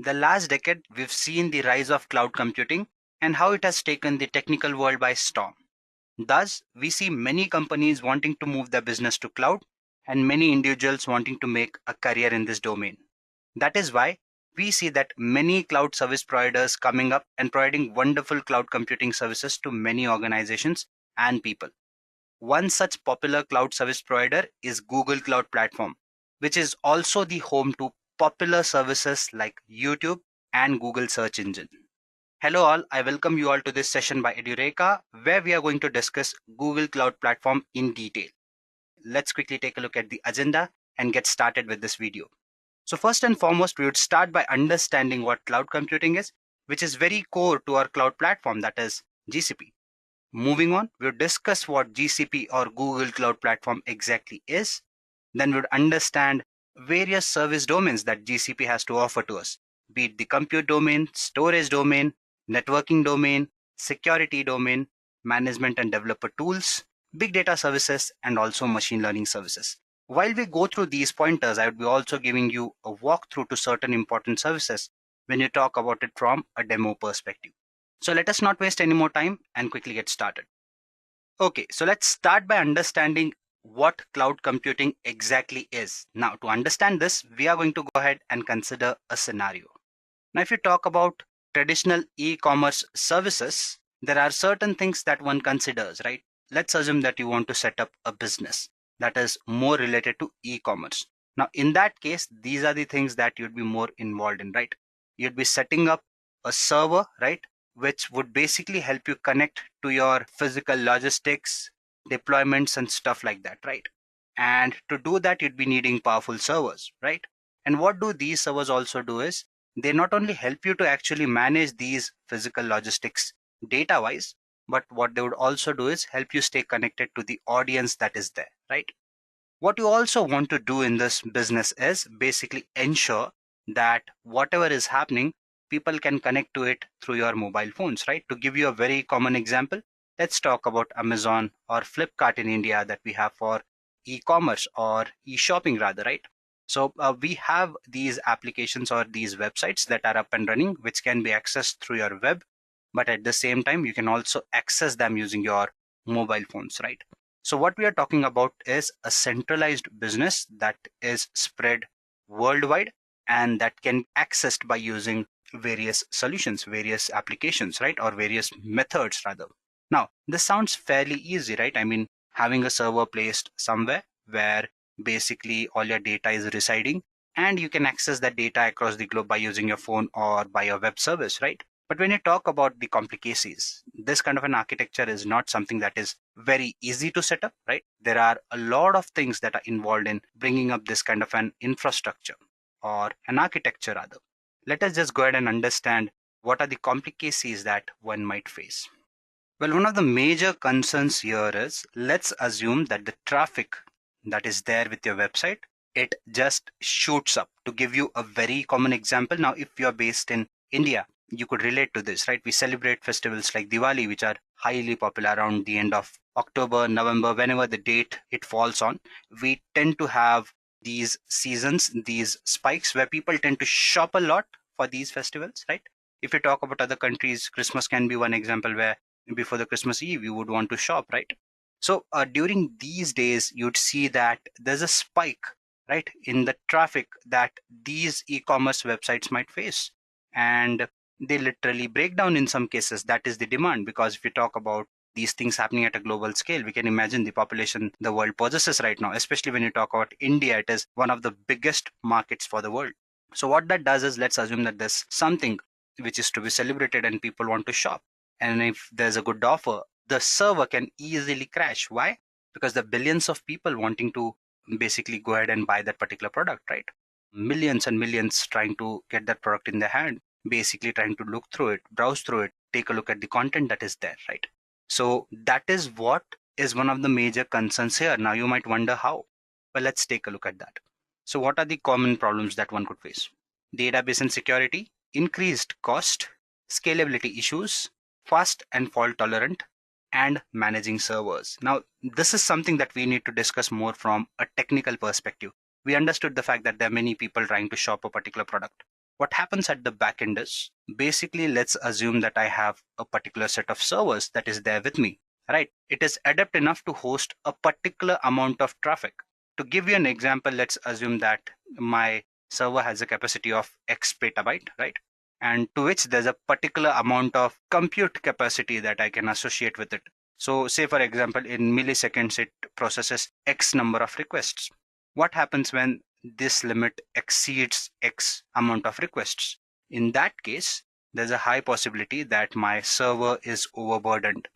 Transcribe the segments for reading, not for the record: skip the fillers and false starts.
The last decade, we've seen the rise of cloud computing and how it has taken the technical world by storm. Thus, we see many companies wanting to move their business to cloud and many individuals wanting to make a career in this domain. That is why we see that many cloud service providers coming up and providing wonderful cloud computing services to many organizations and people. One such popular cloud service provider is Google Cloud Platform, which is also the home to popular services like YouTube and Google Search Engine. Hello all, I welcome you all to this session by Edureka, where we are going to discuss Google Cloud Platform in detail. Let's quickly take a look at the agenda and get started with this video. So first and foremost, we would start by understanding what cloud computing is, which is very core to our cloud platform, that is GCP. Moving on, we'll discuss what GCP or Google Cloud Platform exactly is. Then we'll understand various service domains that GCP has to offer to us, be it the compute domain, storage domain, networking domain, security domain, management and developer tools, big data services, and also machine learning services. While we go through these pointers, I would be also giving you a walkthrough to certain important services when you talk about it from a demo perspective. So let us not waste any more time and quickly get started. Okay, so let's start by understanding what cloud computing exactly is. Now, to understand this, we are going to go ahead and consider a scenario. Now, if you talk about traditional e-commerce services, there are certain things that one considers, right? Let's assume that you want to set up a business that is more related to e-commerce. Now, in that case, these are the things that you'd be more involved in, right? You'd be setting up a server, right? Which would basically help you connect to your physical logistics, deployments, and stuff like that, right? And to do that, you'd be needing powerful servers, right? And what do these servers also do is they not only help you to actually manage these physical logistics data wise, but what they would also do is help you stay connected to the audience that is there, right? What you also want to do in this business is basically ensure that whatever is happening, people can connect to it through your mobile phones, right? To give you a very common example, let's talk about Amazon or Flipkart in India that we have for e-commerce or e-shopping rather, right? So we have these applications or these websites that are up and running, which can be accessed through your web, but at the same time, you can also access them using your mobile phones, right? So what we are talking about is a centralized business that is spread worldwide and that can be accessed by using various solutions, various applications, right? Or various methods rather. Now, this sounds fairly easy, right? I mean, having a server placed somewhere where basically all your data is residing and you can access that data across the globe by using your phone or by a web service, right? But when you talk about the complicacies, this kind of an architecture is not something that is very easy to set up, right? There are a lot of things that are involved in bringing up this kind of an infrastructure or an architecture rather. Let us just go ahead and understand what are the complicacies that one might face. Well, one of the major concerns here is let's assume that the traffic that is there with your website, it just shoots up. To give you a very common example, now if you're based in India, you could relate to this, right? We celebrate festivals like Diwali, which are highly popular around the end of October, November, whenever the date it falls on. We tend to have these seasons, these spikes where people tend to shop a lot for these festivals, right? If you talk about other countries, Christmas can be one example where before the Christmas Eve you would want to shop, right? So during these days, you'd see that there's a spike, right, in the traffic that these e-commerce websites might face, and they literally break down in some cases. That is the demand, because if we talk about these things happening at a global scale, we can imagine the population the world possesses right now. Especially when you talk about India, it is one of the biggest markets for the world. So what that does is, let's assume that there's something which is to be celebrated and people want to shop, and if there's a good offer, the server can easily crash. Why? Because the billions of people wanting to basically go ahead and buy that particular product, right? Millions and millions trying to get that product in their hand, basically trying to look through it, browse through it, take a look at the content that is there, right? So that is what is one of the major concerns here. Now you might wonder how. Well, let's take a look at that. So what are the common problems that one could face? Database and security, increased cost, scalability issues, fast and fault tolerant, and managing servers. Now, this is something that we need to discuss more from a technical perspective. We understood the fact that there are many people trying to shop a particular product. What happens at the back end is, basically, let's assume that I have a particular set of servers that is there with me, right? It is adept enough to host a particular amount of traffic. To give you an example, let's assume that my server has a capacity of X petabyte, right? And to which there's a particular amount of compute capacity that I can associate with it. So say, for example, in milliseconds, it processes X number of requests. What happens when this limit exceeds X amount of requests? In that case, there's a high possibility that my server is overburdened.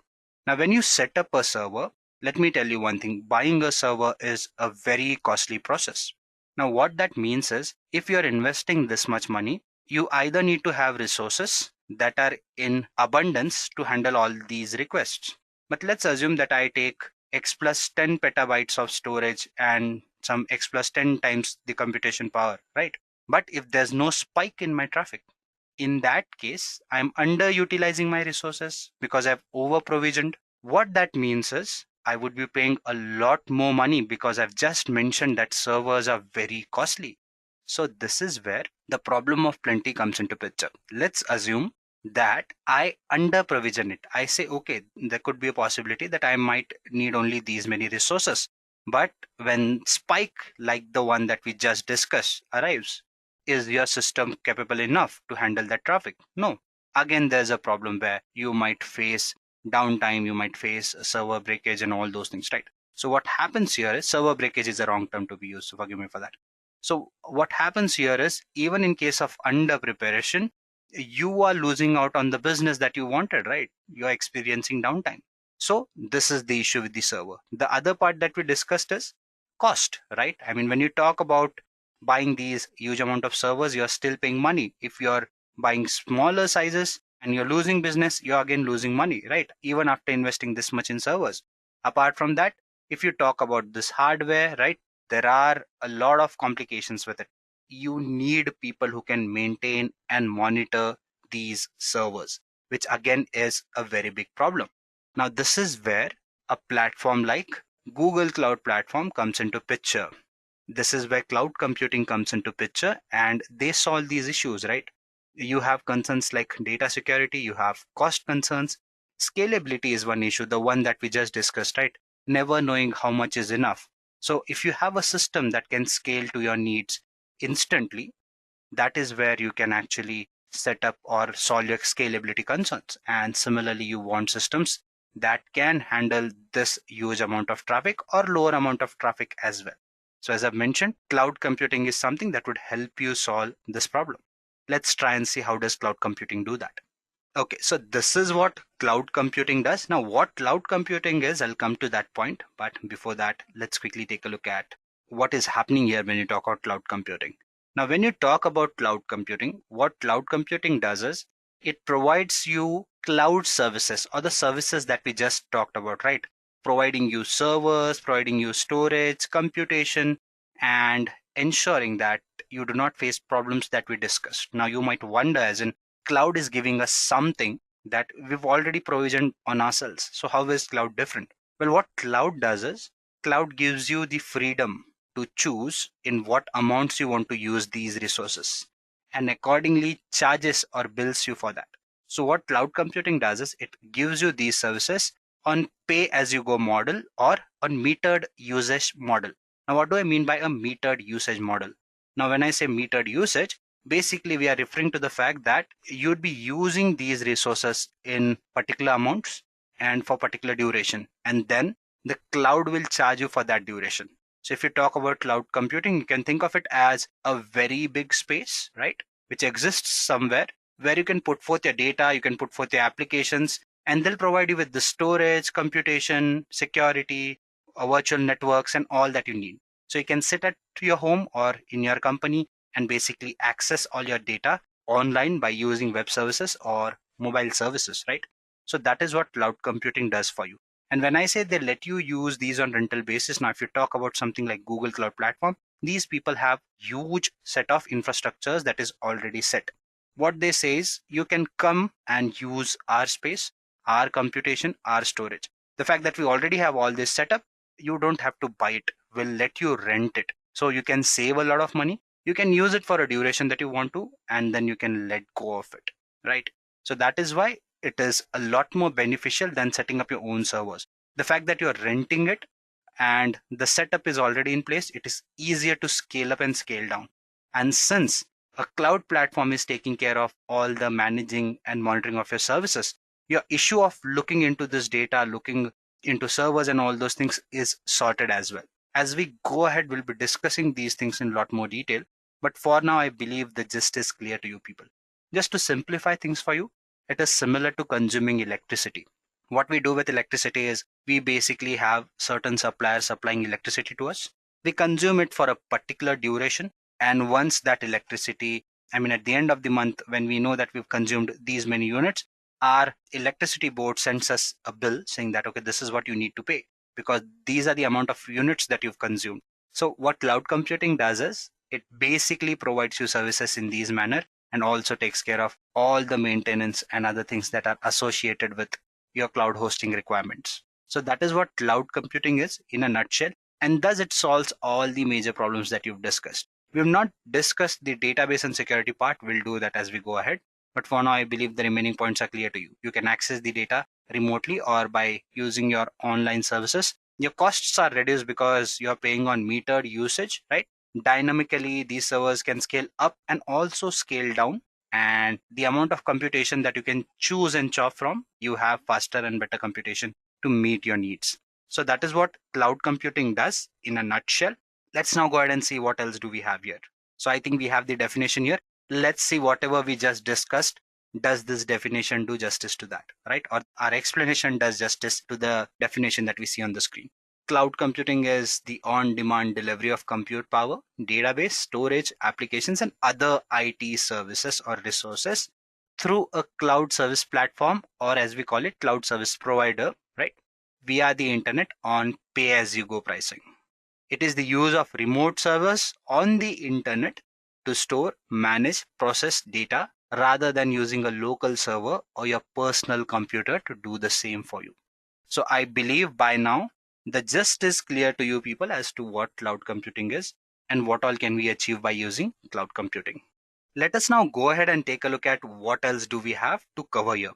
Now, when you set up a server, let me tell you one thing, buying a server is a very costly process. Now, what that means is, if you're investing this much money, you either need to have resources that are in abundance to handle all these requests. But let's assume that I take X plus 10 petabytes of storage and some X plus 10 times the computation power, right? But if there's no spike in my traffic, in that case, I'm underutilizing my resources because I've over provisioned. What that means is I would be paying a lot more money because I've just mentioned that servers are very costly. So this is where the problem of plenty comes into picture. Let's assume that I under provision it. I say, okay, there could be a possibility that I might need only these many resources. But when spike like the one that we just discussed arrives, is your system capable enough to handle that traffic? No. Again, there's a problem where you might face downtime, you might face server breakage and all those things, right? So what happens here is, server breakage is a wrong term to be used, so forgive me for that. So what happens here is, even in case of under preparation, you are losing out on the business that you wanted, right? You're experiencing downtime. So this is the issue with the server. The other part that we discussed is cost, right? I mean, when you talk about buying these huge amount of servers, you're still paying money. If you're buying smaller sizes and you're losing business, you're again losing money, right? Even after investing this much in servers. Apart from that, if you talk about this hardware, right, there are a lot of complications with it. You need people who can maintain and monitor these servers, which again is a very big problem. Now, this is where a platform like Google Cloud Platform comes into picture. This is where cloud computing comes into picture, and they solve these issues, right? You have concerns like data security, you have cost concerns. Scalability is one issue, the one that we just discussed, right? Never knowing how much is enough. So if you have a system that can scale to your needs instantly, that is where you can actually set up or solve your scalability concerns. And similarly, you want systems that can handle this huge amount of traffic or lower amount of traffic as well. So as I've mentioned, cloud computing is something that would help you solve this problem. Let's try and see how does cloud computing do that. Okay, so this is what cloud computing does. Now, what cloud computing is, I'll come to that point. But before that, let's quickly take a look at what is happening here when you talk about cloud computing. Now, when you talk about cloud computing, what cloud computing does is it provides you cloud services, or the services that we just talked about, right? Providing you servers, providing you storage, computation, and ensuring that you do not face problems that we discussed. Now, you might wonder, as in, cloud is giving us something that we've already provisioned on ourselves. So how is cloud different? Well, what cloud does is, cloud gives you the freedom to choose in what amounts you want to use these resources, and accordingly charges or bills you for that. So what cloud computing does is it gives you these services on pay as you go model or on metered usage model. Now, what do I mean by a metered usage model? Now, when I say metered usage, basically we are referring to the fact that you'd be using these resources in particular amounts and for particular duration, and then the cloud will charge you for that duration. So if you talk about cloud computing, you can think of it as a very big space, right, which exists somewhere where you can put forth your data, you can put forth your applications, and they'll provide you with the storage, computation, security, virtual networks, and all that you need. So you can sit at your home or in your company and basically access all your data online by using web services or mobile services, right? So that is what cloud computing does for you. And when I say they let you use these on rental basis, now if you talk about something like Google Cloud Platform, these people have huge set of infrastructures that is already set. What they say is you can come and use our space, our computation, our storage. The fact that we already have all this set up, you don't have to buy it. We'll let you rent it. So you can save a lot of money you can use it for a duration that you want to, and then you can let go of it, right? So that is why it is a lot more beneficial than setting up your own servers. The fact that you're renting it and the setup is already in place, it is easier to scale up and scale down. And since a cloud platform is taking care of all the managing and monitoring of your services, your issue of looking into this data, looking into servers and all those things is sorted as well. As we go ahead, we'll be discussing these things in a lot more detail. But for now, I believe the gist is clear to you people. Just to simplify things for you, it is similar to consuming electricity. What we do with electricity is we basically have certain suppliers supplying electricity to us. We consume it for a particular duration. And once that electricity, I mean, at the end of the month, when we know that we've consumed these many units, our electricity board sends us a bill saying that, okay, this is what you need to pay because these are the amount of units that you've consumed. So what cloud computing does is it basically provides you services in these manner and also takes care of all the maintenance and other things that are associated with your cloud hosting requirements. So that is what cloud computing is in a nutshell. And thus it solves all the major problems that you've discussed. We've not discussed the database and security part. We'll do that as we go ahead. But for now, I believe the remaining points are clear to you. You can access the data remotely or by using your online services. Your costs are reduced because you're paying on metered usage, right? Dynamically, these servers can scale up and also scale down, and the amount of computation that you can choose and chop from, you have faster and better computation to meet your needs. So that is what cloud computing does in a nutshell. Let's now go ahead and see what else do we have here. So I think we have the definition here. Let's see whatever we just discussed, does this definition do justice to that, right? Or our explanation does justice to the definition that we see on the screen. Cloud computing is the on-demand delivery of compute power, database, storage, applications, and other IT services or resources through a cloud service platform, or as we call it, cloud service provider, right? Via the internet on pay-as-you-go pricing. It is the use of remote servers on the internet to store, manage, process data rather than using a local server or your personal computer to do the same for you. So I believe by now the gist is clear to you people as to what cloud computing is and what all can we achieve by using cloud computing. Let us now go ahead and take a look at what else do we have to cover here.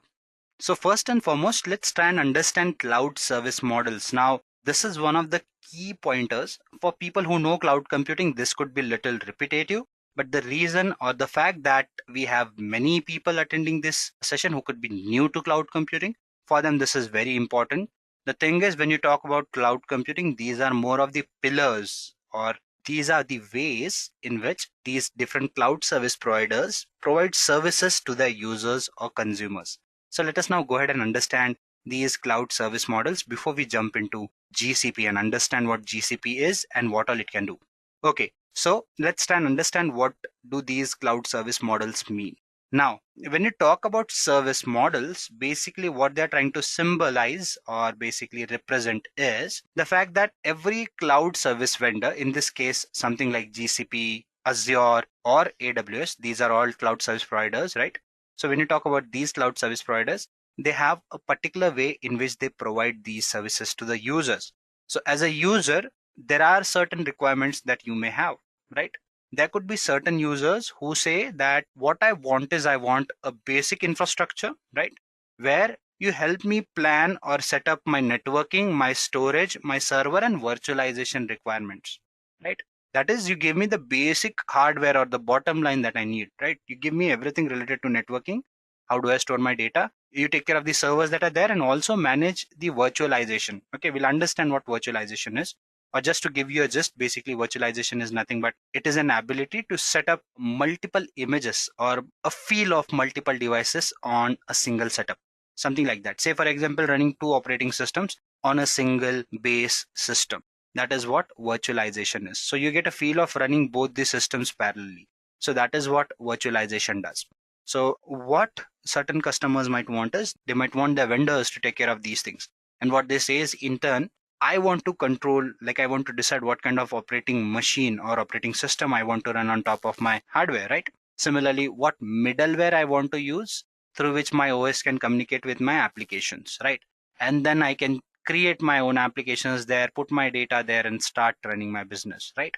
So first and foremost, let's try and understand cloud service models. Now, this is one of the key pointers. For people who know cloud computing, this could be little repetitive, but the reason or the fact that we have many people attending this session who could be new to cloud computing, for them this is very important. The thing is, when you talk about cloud computing, these are more of the pillars, or these are the ways in which these different cloud service providers provide services to their users or consumers. So let us now go ahead and understand these cloud service models before we jump into GCP and understand what GCP is and what all it can do. Okay, so let's try and understand what do these cloud service models mean. Now, when you talk about service models, basically what they're trying to symbolize or basically represent is the fact that every cloud service vendor, in this case, something like GCP, Azure, or AWS, these are all cloud service providers, right? So when you talk about these cloud service providers, they have a particular way in which they provide these services to the users. So as a user, there are certain requirements that you may have, right? There could be certain users who say that what I want is I want a basic infrastructure, right? Where you help me plan or set up my networking, my storage, my server, and virtualization requirements, right? That is, you give me the basic hardware or the bottom line that I need, right? You give me everything related to networking. How do I store my data? You take care of the servers that are there and also manage the virtualization. Okay, we'll understand what virtualization is. Or just to give you a gist, basically virtualization is nothing but it is an ability to set up multiple images or a feel of multiple devices on a single setup. Something like that. Say, for example, running two operating systems on a single base system. That is what virtualization is. So you get a feel of running both the systems parallelly. So that is what virtualization does. So what certain customers might want is they might want their vendors to take care of these things. And what they say is, in turn, I want to control, like I want to decide what kind of operating machine or operating system I want to run on top of my hardware, right? Similarly, what middleware I want to use through which my OS can communicate with my applications, right? And then I can create my own applications there, put my data there and start running my business, right?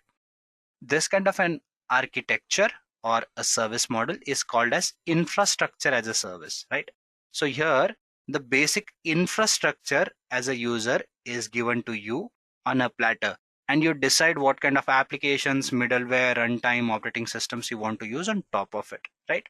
This kind of an architecture or a service model is called as infrastructure as a service, right? So here, the basic infrastructure as a user is given to you on a platter, and you decide what kind of applications, middleware, runtime, operating systems you want to use on top of it, right?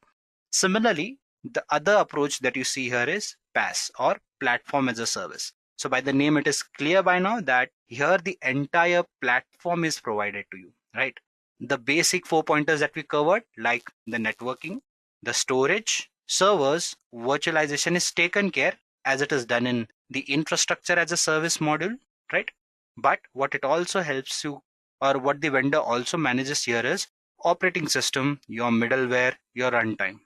Similarly, the other approach that you see here is PaaS or platform as a service. So by the name, it is clear by now that here the entire platform is provided to you, right? The basic 4 pointers that we covered, like the networking, the storage, servers, virtualization is taken care as it is done in the infrastructure as a service module, right? But what it also helps you, or what the vendor also manages here, is operating system, your middleware, your runtime.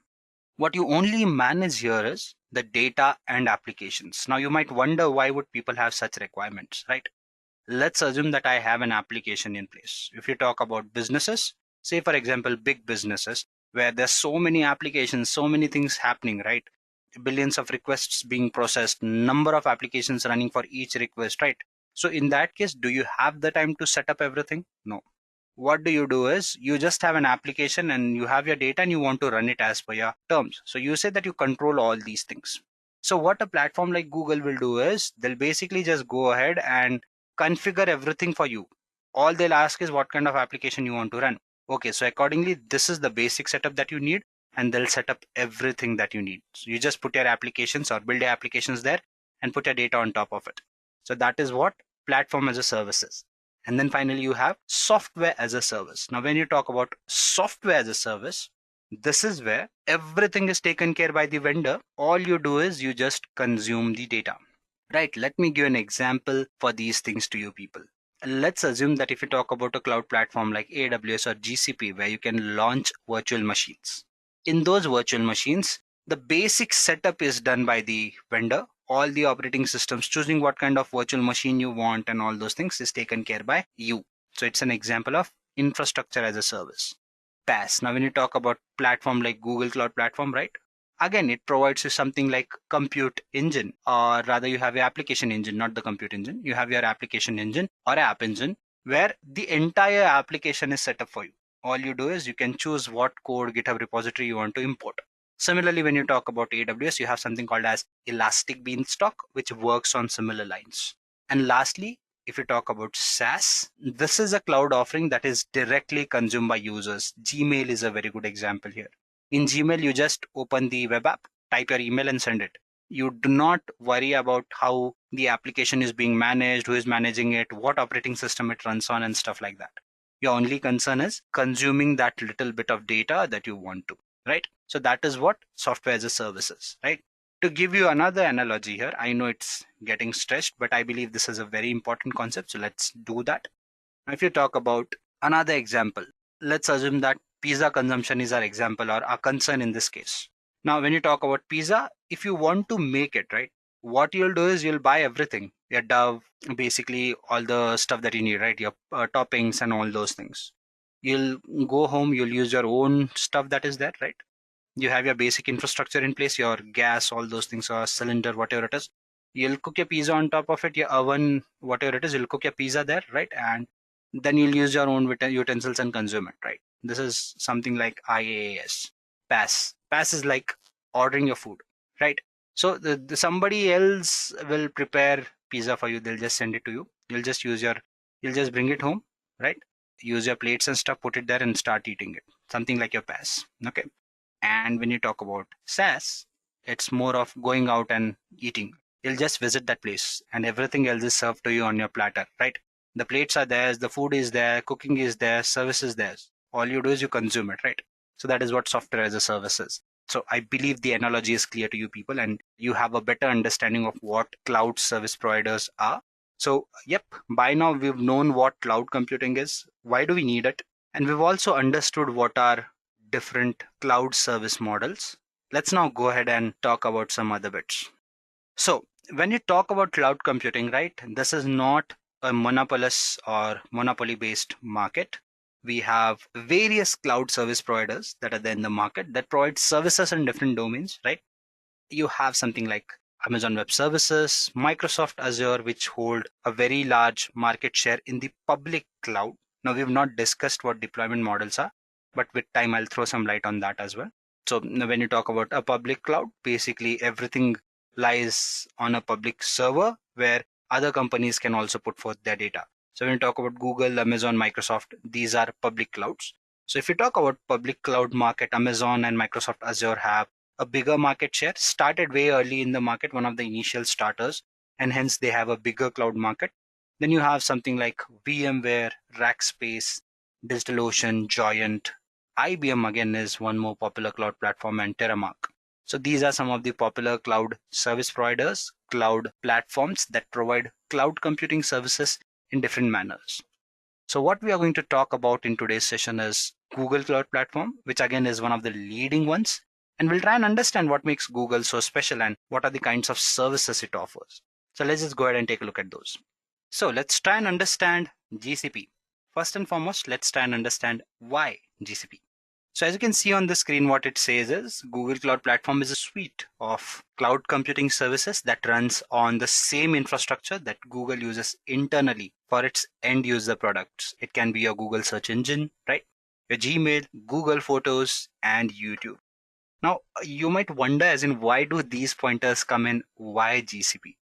What you only manage here is the data and applications. Now you might wonder, why would people have such requirements, right? Let's assume that I have an application in place. If you talk about businesses, say for example, big businesses where there's so many applications, so many things happening, right? Billions of requests being processed, number of applications running for each request, right? So in that case, do you have the time to set up everything? No. What do is you just have an application and you have your data and you want to run it as per your terms. So you say that you control all these things. So what a platform like Google will do is they'll basically just go ahead and configure everything for you. All they'll ask is what kind of application you want to run. Okay, so accordingly, this is the basic setup that you need, and they'll set up everything that you need. So you just put your applications or build your applications there and put your data on top of it. So that is what platform as a service is. And then finally, you have software as a service. Now, when you talk about software as a service, this is where everything is taken care by the vendor. All you do is you just consume the data, right? Let me give an example for these things to you people. Let's assume that if you talk about a cloud platform like AWS or GCP, where you can launch virtual machines. In those virtual machines, the basic setup is done by the vendor. All the operating systems, choosing what kind of virtual machine you want and all those things is taken care by you. So it's an example of infrastructure as a service. PaaS. Now, when you talk about platform like Google Cloud Platform, right? Again, it provides you something like compute engine, or rather you have your application engine, not the compute engine. You have your application engine or app engine where the entire application is set up for you. All you do is you can choose what code, GitHub repository you want to import. Similarly, when you talk about AWS, you have something called as Elastic Beanstalk, which works on similar lines. And lastly, if you talk about SaaS, this is a cloud offering that is directly consumed by users. Gmail is a very good example here. In Gmail, you just open the web app, type your email and send it. You do not worry about how the application is being managed, who is managing it, what operating system it runs on, and stuff like that. Your only concern is consuming that little bit of data that you want to, right? So that is what software as a service is, right? To give you another analogy here, I know it's getting stretched, but I believe this is a very important concept. So let's do that. Now, if you talk about another example, let's assume that pizza consumption is our example or our concern in this case. Now, when you talk about pizza, if you want to make it, right, what you'll do is you'll buy everything, your dough, basically all the stuff that you need, right? Your toppings and all those things. You'll go home, you'll use your own stuff that is there, right? You have your basic infrastructure in place, your gas, all those things, or cylinder, whatever it is. You'll cook your pizza on top of it, your oven, whatever it is, you'll cook your pizza there, right? And then you'll use your own utensils and consume it, right? This is something like IaaS. PaaS. PaaS is like ordering your food, right? So somebody else will prepare pizza for you. They'll just send it to you. You'll just bring it home, right? Use your plates and stuff, put it there and start eating it. Something like your PaaS. Okay. And when you talk about SaaS, it's more of going out and eating. You'll just visit that place and everything else is served to you on your platter, right? The plates are theirs, the food is there, cooking is there, service is theirs. All you do is you consume it, right? So that is what software as a service is. So I believe the analogy is clear to you people and you have a better understanding of what cloud service providers are. So, yep, by now we've known what cloud computing is, why do we need it? And we've also understood what are different cloud service models. Let's now go ahead and talk about some other bits. So when you talk about cloud computing, right, this is not a monopolist or monopoly based market. We have various cloud service providers that are there in the market that provide services in different domains, right? You have something like Amazon Web Services, Microsoft Azure, which hold a very large market share in the public cloud. Now, we've not discussed what deployment models are, but with time, I'll throw some light on that as well. So when you talk about a public cloud, basically everything lies on a public server where other companies can also put forth their data. So when you talk about Google, Amazon, Microsoft, these are public clouds. So if you talk about public cloud market, Amazon and Microsoft Azure have a bigger market share, started way early in the market, one of the initial starters, and hence they have a bigger cloud market. Then you have something like VMware, Rackspace, DigitalOcean, Giant. IBM again is one more popular cloud platform, and Terramark. So these are some of the popular cloud service providers, cloud platforms that provide cloud computing services in different manners. So what we are going to talk about in today's session is Google Cloud Platform, which again is one of the leading ones. And we'll try and understand what makes Google so special and what are the kinds of services it offers. So let's just go ahead and take a look at those. So let's try and understand GCP. First and foremost, let's try and understand why GCP. So as you can see on the screen, what it says is Google Cloud Platform is a suite of cloud computing services that runs on the same infrastructure that Google uses internally for its end user products. It can be your Google search engine, right? Your Gmail, Google Photos, and YouTube. Now, you might wonder as in why do these pointers come in? Why GCP?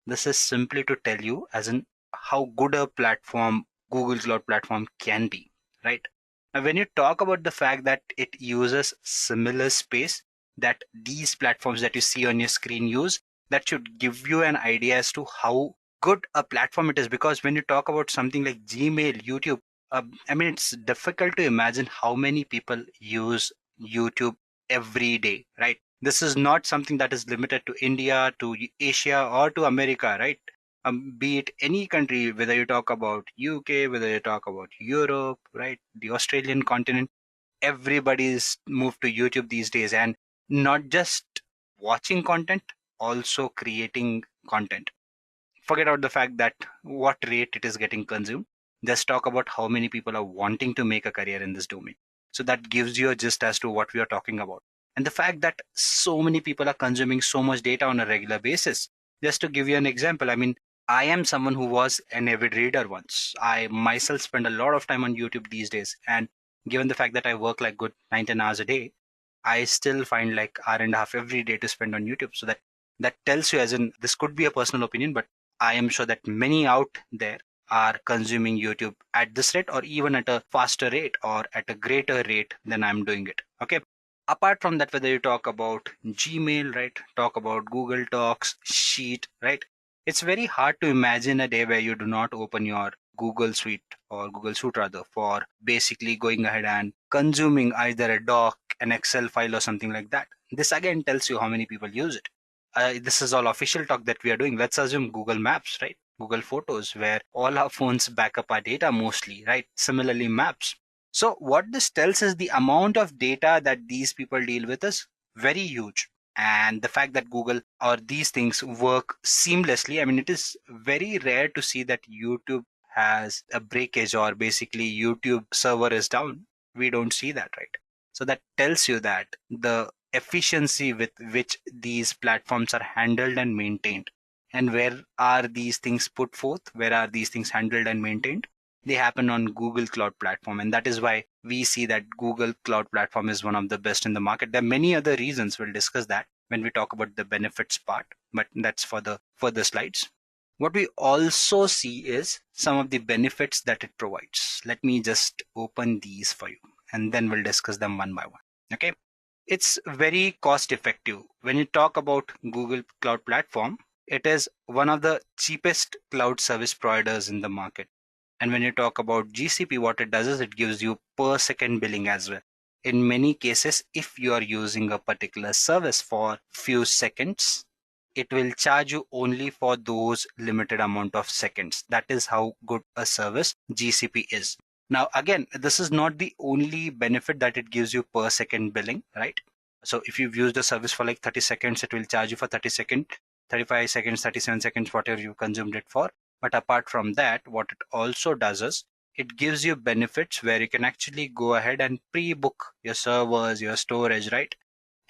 This is simply to tell you as in how good a platform Google Cloud Platform can be, right? Now, when you talk about the fact that it uses similar space that these platforms that you see on your screen use, that should give you an idea as to how good a platform it is. Because when you talk about something like Gmail, YouTube, I mean, it's difficult to imagine how many people use YouTube every day, right? This is not something that is limited to India, to Asia, or to America, right? Be it any country, whether you talk about UK, whether you talk about Europe, right, the Australian continent, everybody's moved to YouTube these days, and not just watching content, also creating content. Forget out the fact that what rate it is getting consumed. Just talk about how many people are wanting to make a career in this domain. So that gives you a gist as to what we are talking about. And the fact that so many people are consuming so much data on a regular basis. Just to give you an example, I mean, I am someone who was an avid reader once. I myself spend a lot of time on YouTube these days. And given the fact that I work like good 9-10 hours a day, I still find like hour and a half every day to spend on YouTube. So that tells you, as in, this could be a personal opinion, but I am sure that many out there are consuming YouTube at this rate or even at a faster rate or at a greater rate than I'm doing it. Okay. Apart from that, whether you talk about Gmail, right? Talk about Google Docs, Sheet, right? It's very hard to imagine a day where you do not open your Google Suite or Google Suite rather for basically going ahead and consuming either a doc, an Excel file or something like that. This again tells you how many people use it. This is all official talk that we are doing. Let's assume Google Maps, right? Google Photos, where all our phones back up our data mostly, right? Similarly, Maps. So what this tells is the amount of data that these people deal with is very huge. And the fact that Google or these things work seamlessly, I mean, it is very rare to see that YouTube has a breakage or basically YouTube server is down. We don't see that, right? So that tells you that the efficiency with which these platforms are handled and maintained, and where are these things put forth, where are these things handled and maintained, they happen on Google Cloud Platform. And that is why we see that Google Cloud Platform is one of the best in the market. There are many other reasons. We'll discuss that when we talk about the benefits part, but that's for the further slides. What we also see is some of the benefits that it provides. Let me just open these for you and then we'll discuss them one by one. Okay. It's very cost effective. When you talk about Google Cloud Platform, it is one of the cheapest cloud service providers in the market. And when you talk about GCP, what it does is it gives you per second billing as well. In many cases, if you are using a particular service for few seconds, it will charge you only for those limited amount of seconds. That is how good a service GCP is. Now, again, this is not the only benefit that it gives you per second billing, right? So if you've used a service for like 30 seconds, it will charge you for 30 seconds, 35 seconds, 37 seconds, whatever you consumed it for. But apart from that, what it also does is it gives you benefits where you can actually go ahead and pre-book your servers, your storage, right?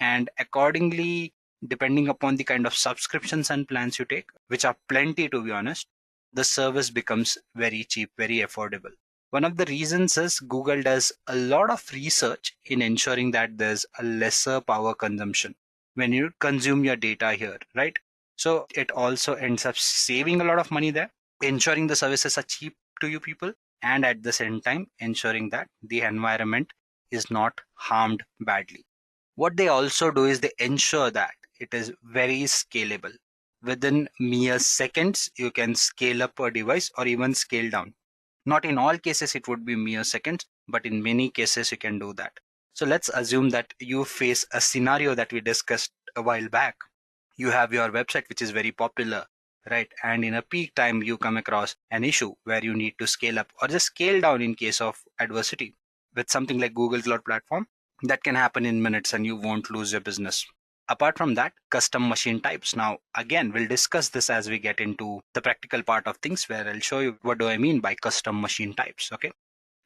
And accordingly, depending upon the kind of subscriptions and plans you take, which are plenty to be honest, the service becomes very cheap, very affordable. One of the reasons is Google does a lot of research in ensuring that there's a lesser power consumption when you consume your data here, right? So it also ends up saving a lot of money there, ensuring the services are cheap to you people, and at the same time ensuring that the environment is not harmed badly. What they also do is they ensure that it is very scalable. Within mere seconds, you can scale up a device or even scale down. Not in all cases it would be mere seconds, but in many cases you can do that. So let's assume that you face a scenario that we discussed a while back. You have your website which is very popular, right? And in a peak time, you come across an issue where you need to scale up or just scale down in case of adversity. With something like Google Cloud Platform, that can happen in minutes and you won't lose your business. Apart from that, custom machine types. Now, again, we'll discuss this as we get into the practical part of things where I'll show you what do I mean by custom machine types. Okay.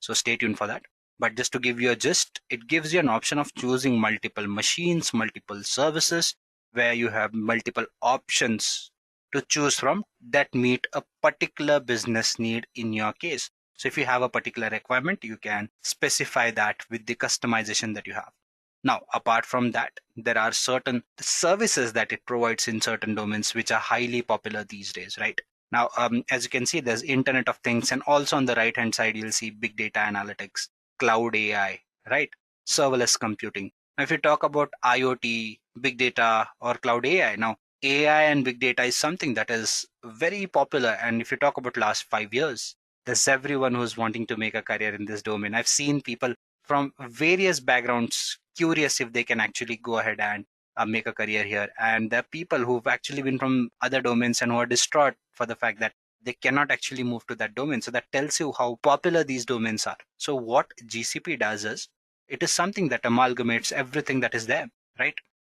So stay tuned for that. But just to give you a gist, it gives you an option of choosing multiple machines, multiple services, where you have multiple options to choose from that meet a particular business need in your case. So if you have a particular requirement, you can specify that with the customization that you have. Now, apart from that, there are certain services that it provides in certain domains which are highly popular these days, right? Now, as you can see, there's Internet of Things, and also on the right hand side, you'll see big data analytics, cloud AI, right? Serverless computing. Now, if you talk about IoT, big data, or cloud AI, now AI and big data is something that is very popular. And if you talk about last 5 years, there's everyone who's wanting to make a career in this domain. I've seen people from various backgrounds curious if they can actually go ahead and make a career here. And there are people who've actually been from other domains and who are distraught for the fact that they cannot actually move to that domain. So that tells you how popular these domains are. So what GCP does is it is something that amalgamates everything that is there, right?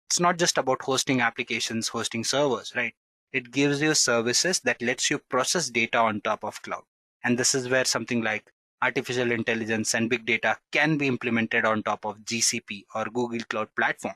It's not just about hosting applications, hosting servers, right? It gives you services that lets you process data on top of cloud. And this is where something like artificial intelligence and big data can be implemented on top of GCP or Google Cloud Platform.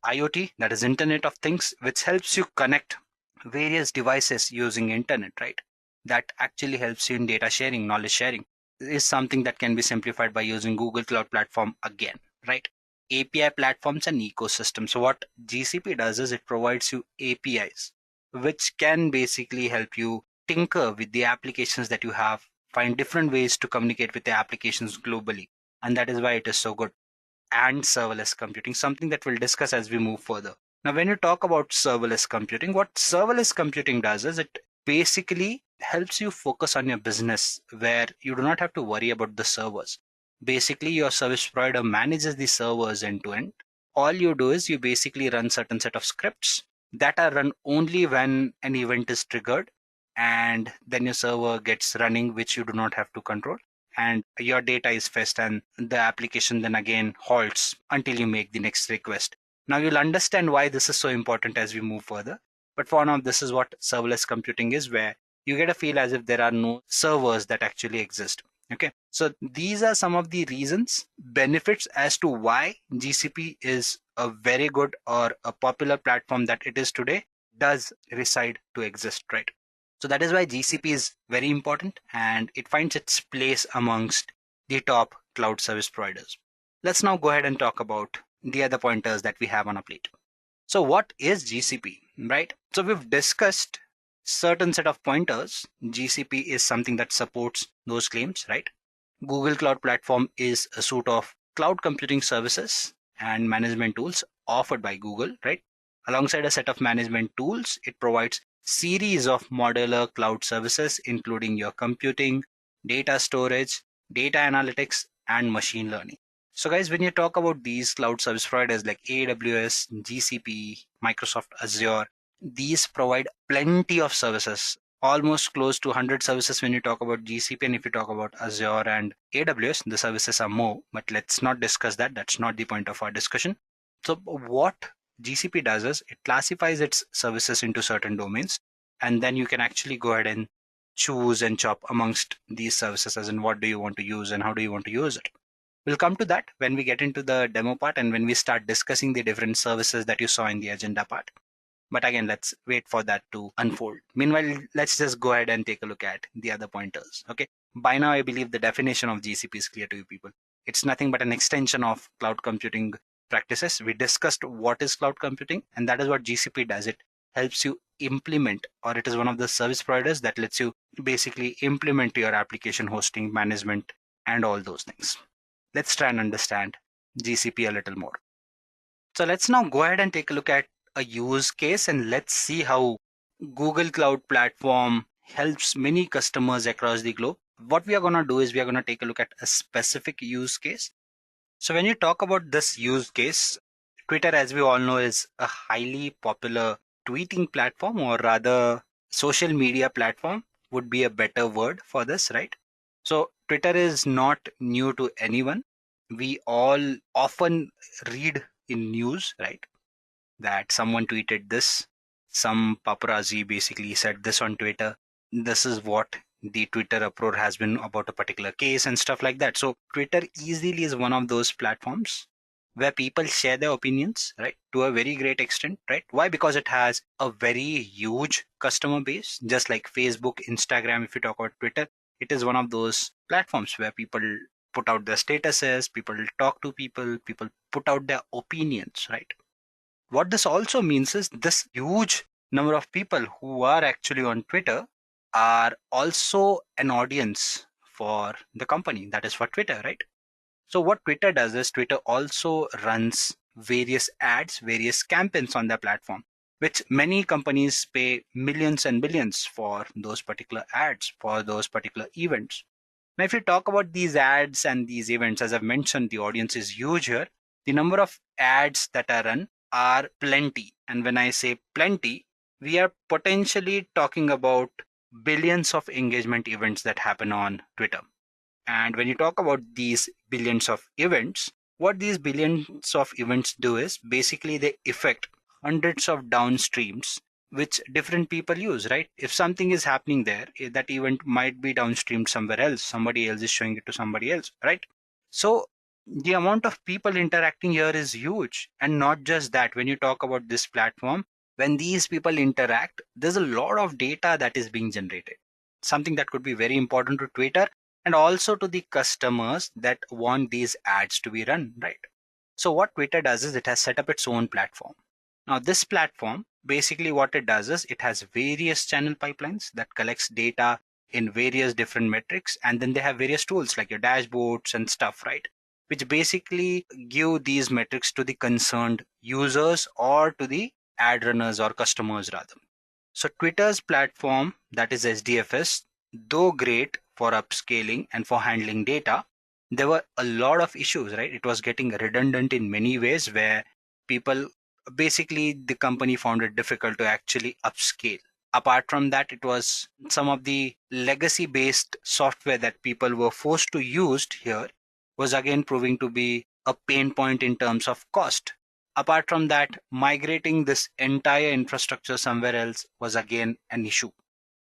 IoT, that is Internet of Things, which helps you connect various devices using internet, right? That actually helps you in data sharing, knowledge sharing, is something that can be simplified by using Google Cloud Platform again, right? API platforms and ecosystems. So what GCP does is it provides you APIs, which can basically help you tinker with the applications that you have, find different ways to communicate with the applications globally. And that is why it is so good. And serverless computing, something that we'll discuss as we move further. Now, when you talk about serverless computing, what serverless computing does is it basically helps you focus on your business where you do not have to worry about the servers. Basically, your service provider manages the servers end to end. All you do is you basically run certain set of scripts that are run only when an event is triggered, and then your server gets running, which you do not have to control, and your data is fetched, and the application then again halts until you make the next request. Now you'll understand why this is so important as we move further. But for now, this is what serverless computing is, where you get a feel as if there are no servers that actually exist. Okay, so these are some of the reasons, benefits as to why GCP is a very good or a popular platform that it is today, does reside to exist, right? So that is why GCP is very important and it finds its place amongst the top cloud service providers. Let's now go ahead and talk about the other pointers that we have on our plate. So what is GCP, right? So we've discussed certain set of pointers. GCP is something that supports those claims, right? Google Cloud Platform is a suite of cloud computing services and management tools offered by Google, right? Alongside a set of management tools, it provides series of modular cloud services, including your computing, data storage, data analytics, and machine learning. So guys, when you talk about these cloud service providers like AWS, GCP, Microsoft Azure, these provide plenty of services, almost close to 100 services when you talk about GCP, and if you talk about Azure and AWS, the services are more, but let's not discuss that. That's not the point of our discussion. So what GCP does is it classifies its services into certain domains, and then you can actually go ahead and choose and chop amongst these services, as in what do you want to use and how do you want to use it. We'll come to that when we get into the demo part and when we start discussing the different services that you saw in the agenda part. But again, let's wait for that to unfold. Meanwhile, let's just go ahead and take a look at the other pointers. Okay. By now, I believe the definition of GCP is clear to you people. It's nothing but an extension of cloud computing practices. We discussed what is cloud computing, and that is what GCP does. It helps you implement, or it is one of the service providers that lets you basically implement your application hosting management and all those things. Let's try and understand GCP a little more. So let's now go ahead and take a look at a use case, and let's see how Google Cloud Platform helps many customers across the globe. What we are going to do is we are going to take a look at a specific use case. So when you talk about this use case, Twitter, as we all know, is a highly popular tweeting platform, or rather social media platform would be a better word for this, right? So Twitter is not new to anyone. We all often read in news, right, that someone tweeted this, some paparazzi basically said this on Twitter. This is what the Twitter uproar has been about a particular case and stuff like that. So Twitter easily is one of those platforms where people share their opinions, right, to a very great extent, right? Why? Because it has a very huge customer base, just like Facebook, Instagram. If you talk about Twitter, it is one of those platforms where people put out their statuses, people talk to people, people put out their opinions, right? What this also means is this huge number of people who are actually on Twitter are also an audience for the company, that is for Twitter, right? So what Twitter does is Twitter also runs various ads, various campaigns on their platform, which many companies pay millions and billions for those particular ads, for those particular events. Now, if you talk about these ads and these events, as I've mentioned, the audience is huge here. The number of ads that are run are plenty. And when I say plenty, we are potentially talking about billions of engagement events that happen on Twitter. And when you talk about these billions of events, what these billions of events do is basically they affect hundreds of downstreams which different people use, right? If something is happening there, that event might be downstreamed somewhere else. Somebody else is showing it to somebody else, right? So the amount of people interacting here is huge. And not just that, when you talk about this platform, when these people interact, there's a lot of data that is being generated. Something that could be very important to Twitter and also to the customers that want these ads to be run, right? So what Twitter does is it has set up its own platform. Now this platform, basically what it does is it has various channel pipelines that collects data in various different metrics, and then they have various tools like your dashboards and stuff, right, which basically give these metrics to the concerned users or to the ad runners or customers rather. So Twitter's platform, that is SDFS, though great for upscaling and for handling data, there were a lot of issues, right? It was getting redundant in many ways where people, basically the company found it difficult to actually upscale. Apart from that, it was some of the legacy based software that people were forced to use here was again proving to be a pain point in terms of cost. Apart from that, migrating this entire infrastructure somewhere else was again an issue.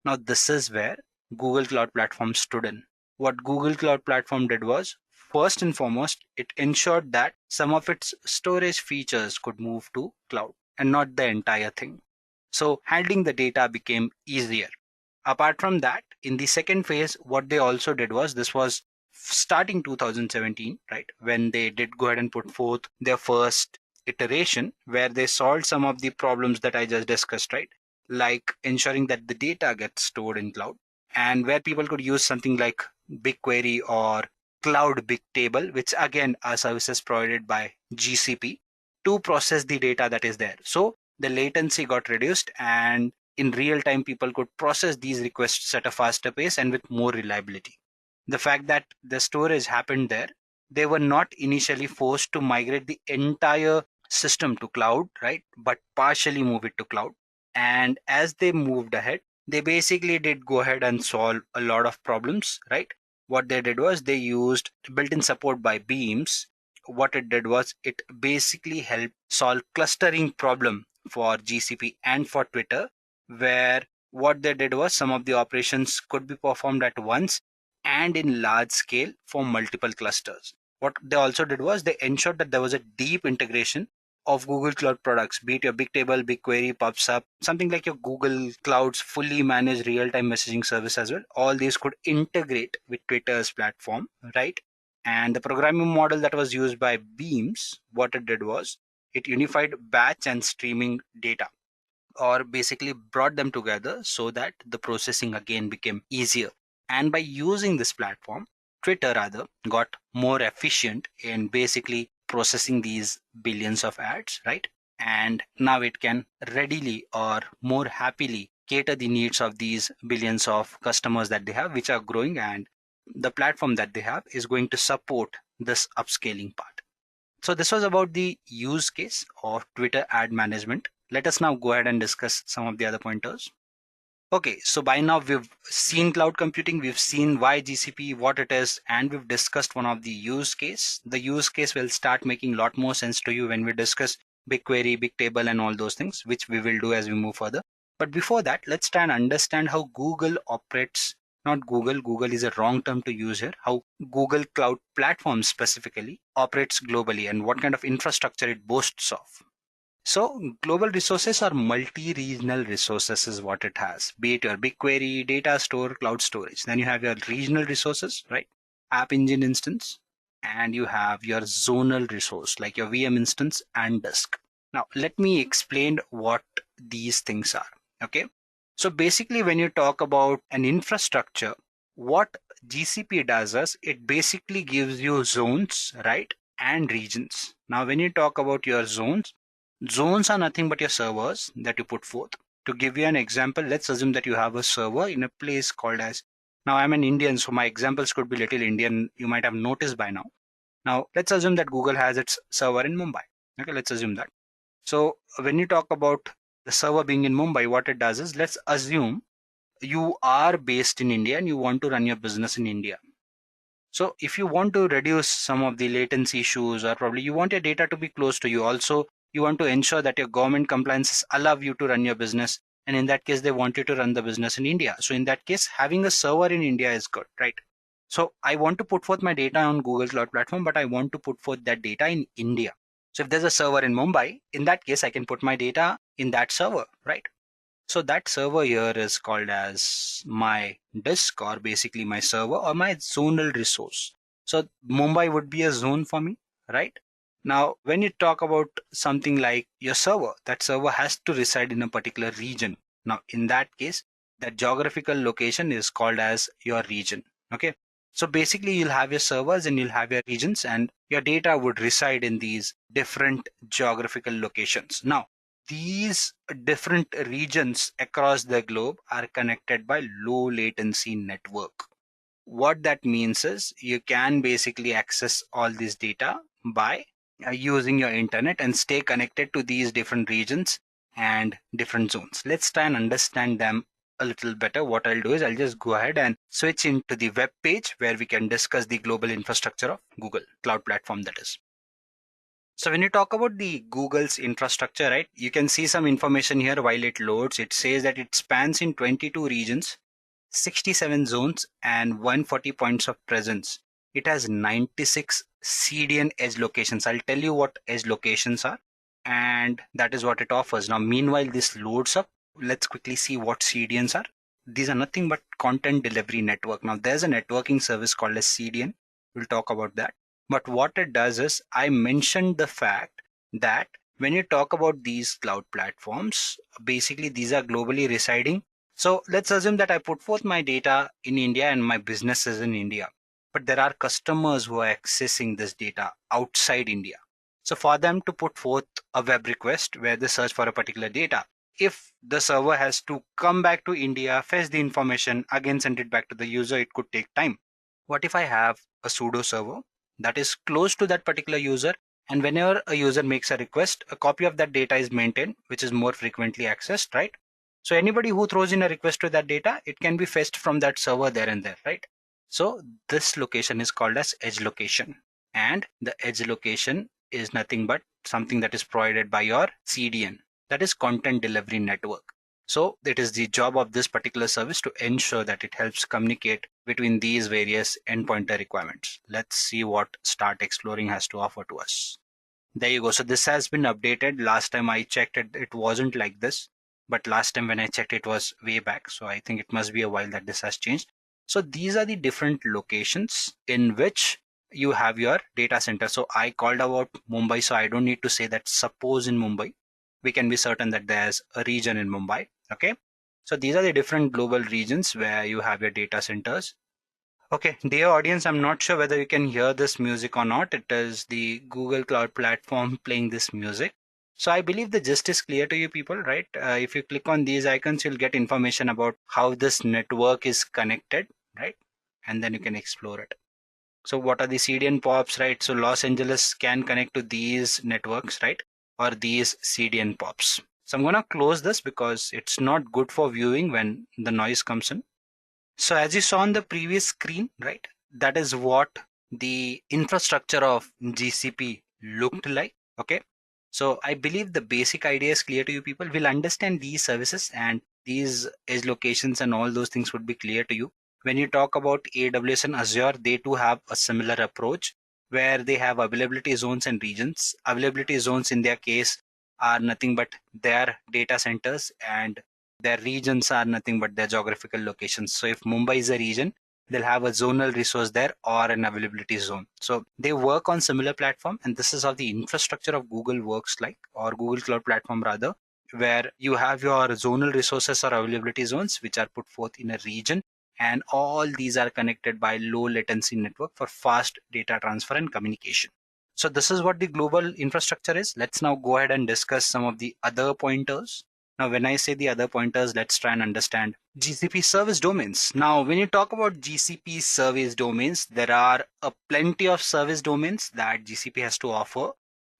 Now, this is where Google Cloud Platform stood in. What Google Cloud Platform did was, first and foremost, it ensured that some of its storage features could move to cloud and not the entire thing. So handling the data became easier. Apart from that, in the second phase, what they also did was, this was starting 2017, right, when they did go ahead and put forth their first iteration where they solved some of the problems that I just discussed, right? Like ensuring that the data gets stored in cloud, and where people could use something like BigQuery or Cloud Bigtable, which again are services provided by GCP to process the data that is there. So the latency got reduced, and in real time, people could process these requests at a faster pace and with more reliability. The fact that the storage happened there, they were not initially forced to migrate the entire system to cloud, right? But partially move it to cloud. And as they moved ahead, they basically did go ahead and solve a lot of problems, right? What they did was they used built-in support by Beams. What it did was it basically helped solve clustering problem for GCP and for Twitter, where what they did was some of the operations could be performed at once and in large scale for multiple clusters. What they also did was they ensured that there was a deep integration of Google Cloud products, be it your Bigtable, BigQuery, pops up, something like your Google Cloud's fully managed real-time messaging service as well. All these could integrate with Twitter's platform, right? And the programming model that was used by Beams, what it did was it unified batch and streaming data, or basically brought them together so that the processing again became easier. And by using this platform, Twitter rather got more efficient in basically processing these billions of ads, right? And now it can readily or more happily cater the needs of these billions of customers that they have, which are growing, and the platform that they have is going to support this upscaling part. So this was about the use case of Twitter ad management. Let us now go ahead and discuss some of the other pointers. Okay, so by now we've seen cloud computing, we've seen why GCP, what it is, and we've discussed one of the use case. The use case will start making a lot more sense to you when we discuss BigQuery, Bigtable, and all those things, which we will do as we move further. But before that, let's try and understand how Google operates. Not Google, Google is a wrong term to use here. How Google Cloud Platform specifically operates globally and what kind of infrastructure it boasts of. So global resources are multi-regional resources is what it has, be it your BigQuery, data store, cloud storage. Then you have your regional resources, right? App Engine instance, and you have your zonal resource like your VM instance and disk. Now, let me explain what these things are, okay? So basically when you talk about an infrastructure, what GCP does is it basically gives you zones, right? And regions. Now, when you talk about your zones are nothing but your servers that you put forth. To give you an example, let's assume that you have a server in a place called as, now I'm an Indian, so my examples could be little Indian, you might have noticed by now. Now, let's assume that Google has its server in Mumbai. Okay, let's assume that. So when you talk about the server being in Mumbai, what it does is, let's assume you are based in India and you want to run your business in India. So if you want to reduce some of the latency issues, or probably you want your data to be close to you, also you want to ensure that your government compliances allow you to run your business. And in that case, they want you to run the business in India. So in that case, having a server in India is good, right? So I want to put forth my data on Google Cloud Platform, but I want to put forth that data in India. So if there's a server in Mumbai, in that case, I can put my data in that server, right? So that server here is called as my disk, or basically my server or my zonal resource. So Mumbai would be a zone for me, right? Now, when you talk about something like your server, that server has to reside in a particular region. Now, in that case, that geographical location is called as your region. Okay. So basically you'll have your servers and you'll have your regions, and your data would reside in these different geographical locations. Now, these different regions across the globe are connected by low latency network. What that means is you can basically access all this data by using your internet and stay connected to these different regions and different zones. Let's try and understand them a little better. What I'll do is I'll just go ahead and switch into the web page where we can discuss the global infrastructure of Google Cloud Platform, that is. So when you talk about the Google's infrastructure, right, you can see some information here while it loads. It says that it spans in 22 regions, 67 zones, and 140 points of presence. It has 96 CDN edge locations. I'll tell you what edge locations are, and that is what it offers. Now, meanwhile, this loads up. Let's quickly see what CDNs are. These are nothing but content delivery network. Now, there's a networking service called as CDN. We'll talk about that. But what it does is, I mentioned the fact that when you talk about these cloud platforms, basically these are globally residing. So let's assume that I put forth my data in India and my business is in India, but there are customers who are accessing this data outside India. So for them to put forth a web request where they search for a particular data, if the server has to come back to India, fetch the information, again send it back to the user, it could take time. What if I have a pseudo server that is close to that particular user, and whenever a user makes a request, a copy of that data is maintained, which is more frequently accessed, right? So anybody who throws in a request to that data, it can be fetched from that server there and there, right? So this location is called as edge location, and the edge location is nothing but something that is provided by your CDN, that is content delivery network. So it is the job of this particular service to ensure that it helps communicate between these various endpointer requirements. Let's see what Start Exploring has to offer to us. There you go. So this has been updated. Last time I checked it, it wasn't like this. But last time when I checked, it was way back. So I think it must be a while that this has changed. So these are the different locations in which you have your data center. So I called about Mumbai, so I don't need to say that suppose in Mumbai. We can be certain that there's a region in Mumbai. Okay. So these are the different global regions where you have your data centers. Okay, dear audience, I'm not sure whether you can hear this music or not. It is the Google Cloud Platform playing this music. So I believe the gist is clear to you people, right? If you click on these icons, you'll get information about how this network is connected, right? And then you can explore it. So what are the CDN POPs, right? So Los Angeles can connect to these networks, right? Or these CDN POPs. So I'm going to close this because it's not good for viewing when the noise comes in. So as you saw on the previous screen, right, that is what the infrastructure of GCP looked like. Okay. So I believe the basic idea is clear to you people. Will understand these services and these edge locations and all those things would be clear to you. When you talk about AWS and Azure, they too have a similar approach where they have availability zones and regions. Availability zones in their case are nothing but their data centers, and their regions are nothing but their geographical locations. So if Mumbai is a region, they'll have a zonal resource there or an availability zone. So they work on similar platform, and this is how the infrastructure of Google works like, or Google Cloud Platform rather, where you have your zonal resources or availability zones which are put forth in a region, and all these are connected by low latency network for fast data transfer and communication. So this is what the global infrastructure is. Let's now go ahead and discuss some of the other pointers. Now, when I say the other pointers, let's try and understand GCP service domains. Now, when you talk about GCP service domains, there are a plenty of service domains that GCP has to offer.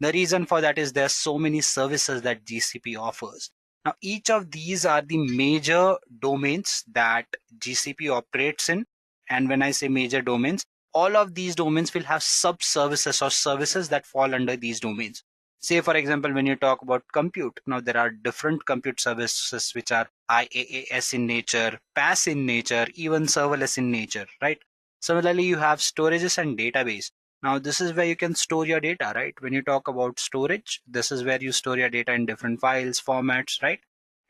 The reason for that is there's so many services that GCP offers. Now, each of these are the major domains that GCP operates in. And when I say major domains, all of these domains will have sub-services or services that fall under these domains. Say, for example, when you talk about compute, now there are different compute services which are IaaS in nature, PaaS in nature, even serverless in nature, right? Similarly, you have storages and database. Now, this is where you can store your data, right? When you talk about storage, this is where you store your data in different files, formats, right?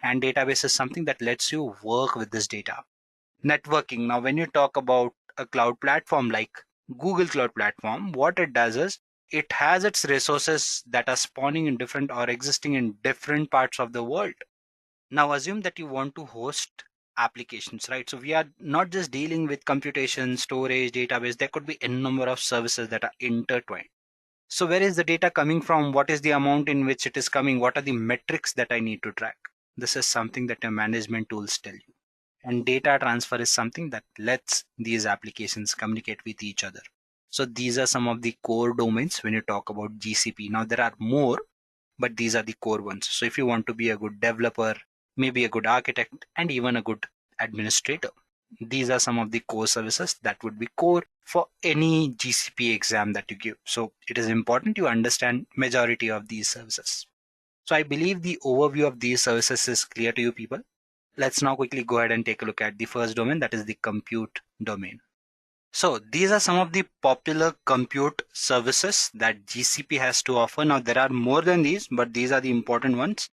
And database is something that lets you work with this data. Networking. Now, when you talk about a cloud platform like Google Cloud Platform, what it does is it has its resources that are spawning in different or existing in different parts of the world. Now, assume that you want to host applications, right? So we are not just dealing with computation, storage, database. There could be a number of services that are intertwined. So where is the data coming from? What is the amount in which it is coming? What are the metrics that I need to track? This is something that your management tools tell you. And data transfer is something that lets these applications communicate with each other. So these are some of the core domains when you talk about GCP. Now there are more, but these are the core ones. So if you want to be a good developer, maybe a good architect, and even a good administrator, these are some of the core services that would be core for any GCP exam that you give. So it is important you understand majority of these services. So I believe the overview of these services is clear to you people. Let's now quickly go ahead and take a look at the first domain, that is the compute domain. So these are some of the popular compute services that GCP has to offer. Now there are more than these, but these are the important ones.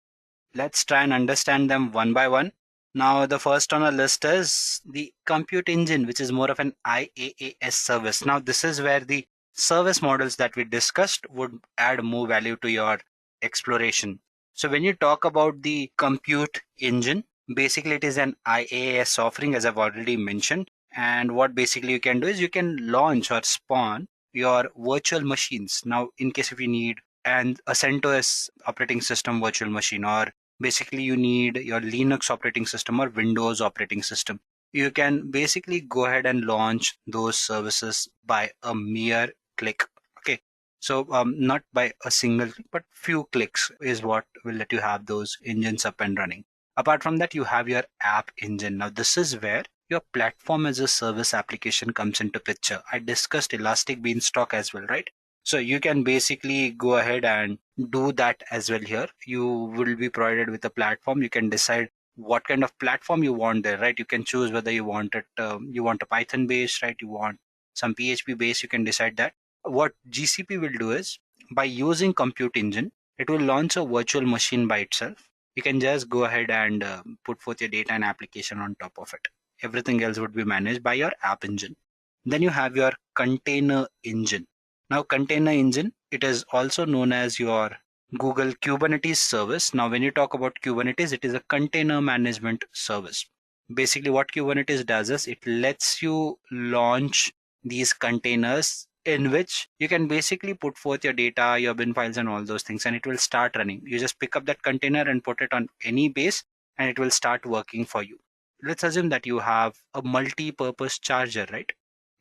Let's try and understand them one by one. Now the first on our list is the compute engine, which is more of an IaaS service. Now this is where the service models that we discussed would add more value to your exploration. So when you talk about the compute engine, basically it is an IaaS offering, as I've already mentioned. And what basically you can do is you can launch or spawn your virtual machines. Now, in case if you need a CentOS operating system virtual machine, or basically you need your Linux operating system or Windows operating system, you can basically go ahead and launch those services by a mere click. Okay. So not by a single click, but few clicks is what will let you have those engines up and running. Apart from that, you have your app engine. Now, this is where your platform as a service application comes into picture. I discussed Elastic Beanstalk as well, right? So you can basically go ahead and do that as well here. You will be provided with a platform. You can decide what kind of platform you want there, right? You can choose whether you want it, you want a Python based, right? You want some PHP based, you can decide that. What GCP will do is by using Compute Engine, it will launch a virtual machine by itself. You can just go ahead and put forth your data and application on top of it. Everything else would be managed by your App Engine. Then you have your Container Engine. Now, Container Engine, it is also known as your Google Kubernetes service. Now, when you talk about Kubernetes, it is a container management service. Basically, what Kubernetes does is it lets you launch these containers in which you can basically put forth your data, your bin files, and all those things, and it will start running. You just pick up that container and put it on any base, and it will start working for you. Let's assume that you have a multi-purpose charger, right?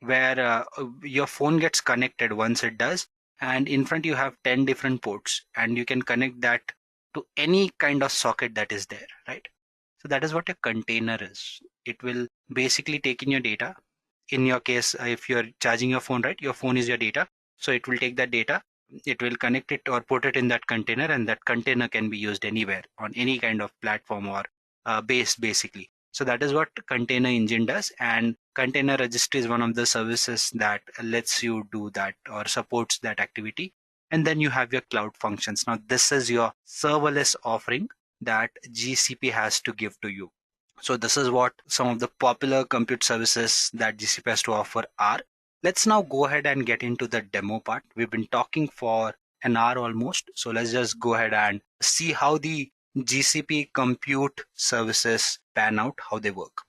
Where your phone gets connected once it does, and in front you have 10 different ports, and you can connect that to any kind of socket that is there, right? So that is what a container is. It will basically take in your data. In your case, if you're charging your phone, right, your phone is your data. So it will take that data, it will connect it or put it in that container, and that container can be used anywhere on any kind of platform or base, basically. So that is what Container Engine does, and Container Registry is one of the services that lets you do that or supports that activity. And then you have your cloud functions. Now, this is your serverless offering that GCP has to give to you. So this is what some of the popular compute services that GCP has to offer are. Let's now go ahead and get into the demo part. We've been talking for an hour almost. So let's just go ahead and see how the GCP compute services pan out, how they work.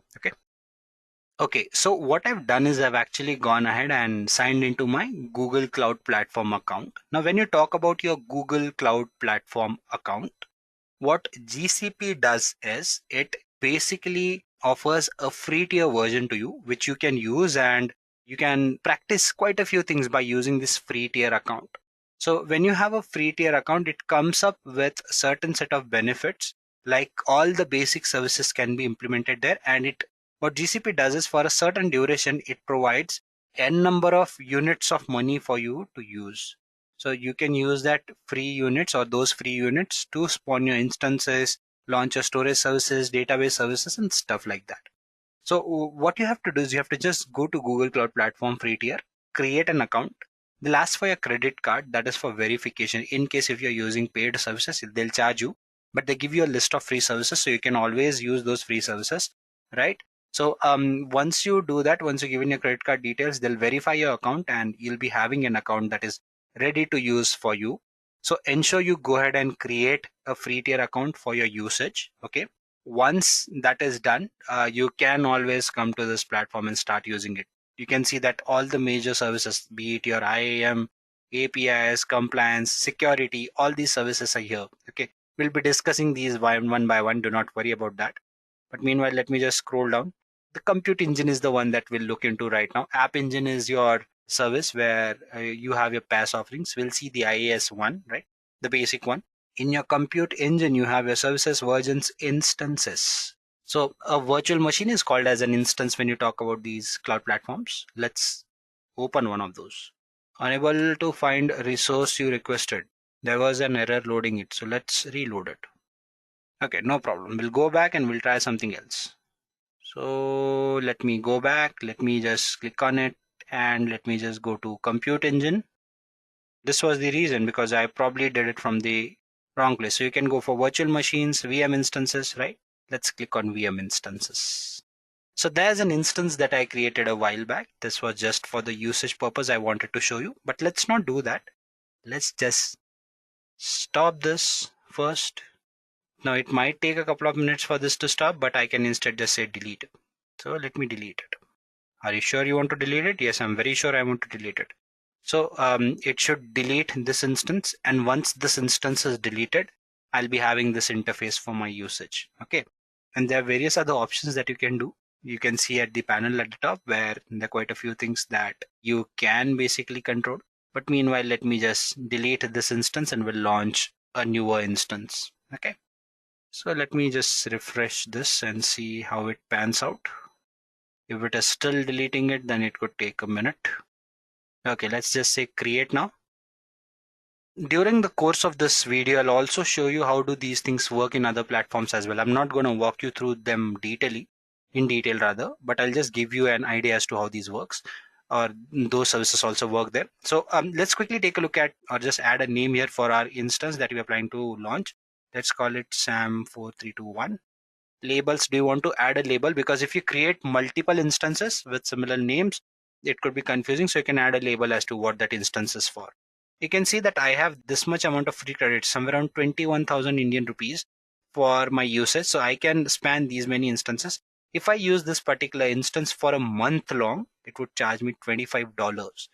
Okay, so what I've done is I've actually gone ahead and signed into my Google Cloud Platform account. Now, when you talk about your Google Cloud Platform account, what GCP does is it basically offers a free tier version to you, which you can use, and you can practice quite a few things by using this free tier account. So when you have a free tier account, it comes up with a certain set of benefits, like all the basic services can be implemented there. And what GCP does is for a certain duration, it provides n number of units of money for you to use. So you can use that free units or those free units to spawn your instances, launch your storage services, database services, and stuff like that. So what you have to do is you have to just go to Google Cloud Platform free tier, create an account. They'll ask for your credit card. That is for verification. In case if you're using paid services, they'll charge you, but they give you a list of free services, so you can always use those free services, right? So once you do that, once you give in your credit card details, they'll verify your account, and you'll be having an account that is ready to use for you. So ensure you go ahead and create a free tier account for your usage. Okay. Once that is done, you can always come to this platform and start using it. You can see that all the major services, be it your IAM, APIs, compliance, security, all these services are here. Okay. We'll be discussing these one by one. Do not worry about that. But meanwhile, let me just scroll down. The Compute Engine is the one that we'll look into right now. App Engine is your service where you have your PaaS offerings. We'll see the IaaS one, right? The basic one. In your Compute Engine, you have your services, versions, instances. So a virtual machine is called as an instance when you talk about these cloud platforms. Let's open one of those. Unable to find a resource you requested. There was an error loading it. So let's reload it. Okay, no problem. We'll go back and we'll try something else. So let me go back. Let me just click on it and let me just go to Compute Engine. This was the reason, because I probably did it from the wrong place. So you can go for virtual machines, VM instances, right? Let's click on VM instances. So there's an instance that I created a while back. This was just for the usage purpose I wanted to show you, but let's not do that. Let's just stop this first. Now it might take a couple of minutes for this to stop, but I can instead just say delete. So let me delete it. Are you sure you want to delete it? Yes, I'm very sure I want to delete it. So it should delete this instance, and once this instance is deleted, I'll be having this interface for my usage. Okay. And there are various other options that you can do. You can see at the panel at the top where there are quite a few things that you can basically control. But meanwhile, let me just delete this instance and we'll launch a newer instance. Okay. So let me just refresh this and see how it pans out. If it is still deleting it, then it could take a minute. Okay, let's just say create now. During the course of this video, I'll also show you how do these things work in other platforms as well. I'm not going to walk you through them in detail rather, but I'll just give you an idea as to how these works. or those services also work there. So let's quickly take a look at, or just add a name here for our instance that we are planning to launch. Let's call it SAM4321. Labels, do you want to add a label? Because if you create multiple instances with similar names, it could be confusing. So you can add a label as to what that instance is for. You can see that I have this much amount of free credit, somewhere around 21,000 Indian rupees for my usage. So I can span these many instances. If I use this particular instance for a month long, it would charge me $25.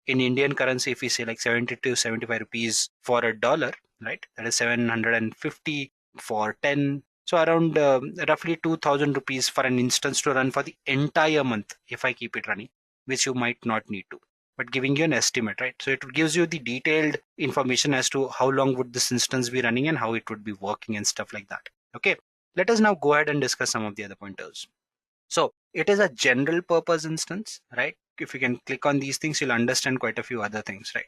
In Indian currency, if we say like 70 to 75 rupees for a dollar, right? That is 750 for 10. So around roughly 2000 rupees for an instance to run for the entire month if I keep it running, which you might not need to. But giving you an estimate, right? So it gives you the detailed information as to how long would this instance be running and how it would be working and stuff like that. Okay, let us now go ahead and discuss some of the other pointers. So it is a general purpose instance, right? If you can click on these things, you'll understand quite a few other things, right?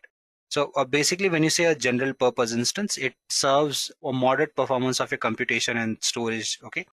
So basically, when you say a general purpose instance, it serves a moderate performance of your computation and storage. Okay.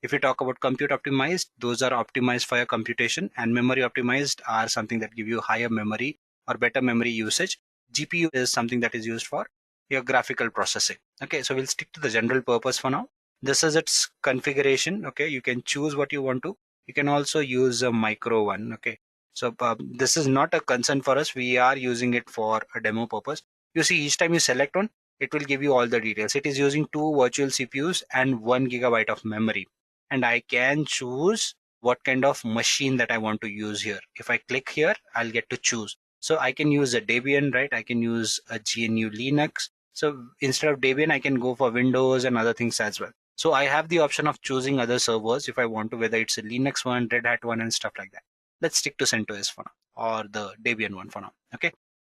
If you talk about compute optimized, those are optimized for your computation, and memory optimized are something that give you higher memory or better memory usage. GPU is something that is used for your graphical processing. Okay. So we'll stick to the general purpose for now. This is its configuration. Okay. You can choose what you want to. You can also use a micro one. Okay. So this is not a concern for us. We are using it for a demo purpose. You see, each time you select one, it will give you all the details. It is using 2 virtual CPUs and 1 GB of memory. And I can choose what kind of machine that I want to use here. If I click here, I'll get to choose. So I can use a Debian, right? I can use a GNU Linux. So instead of Debian, I can go for Windows and other things as well. So I have the option of choosing other servers if I want to, whether it's a Linux one, Red Hat one, and stuff like that. Let's stick to CentOS for now, or the Debian one for now. Okay.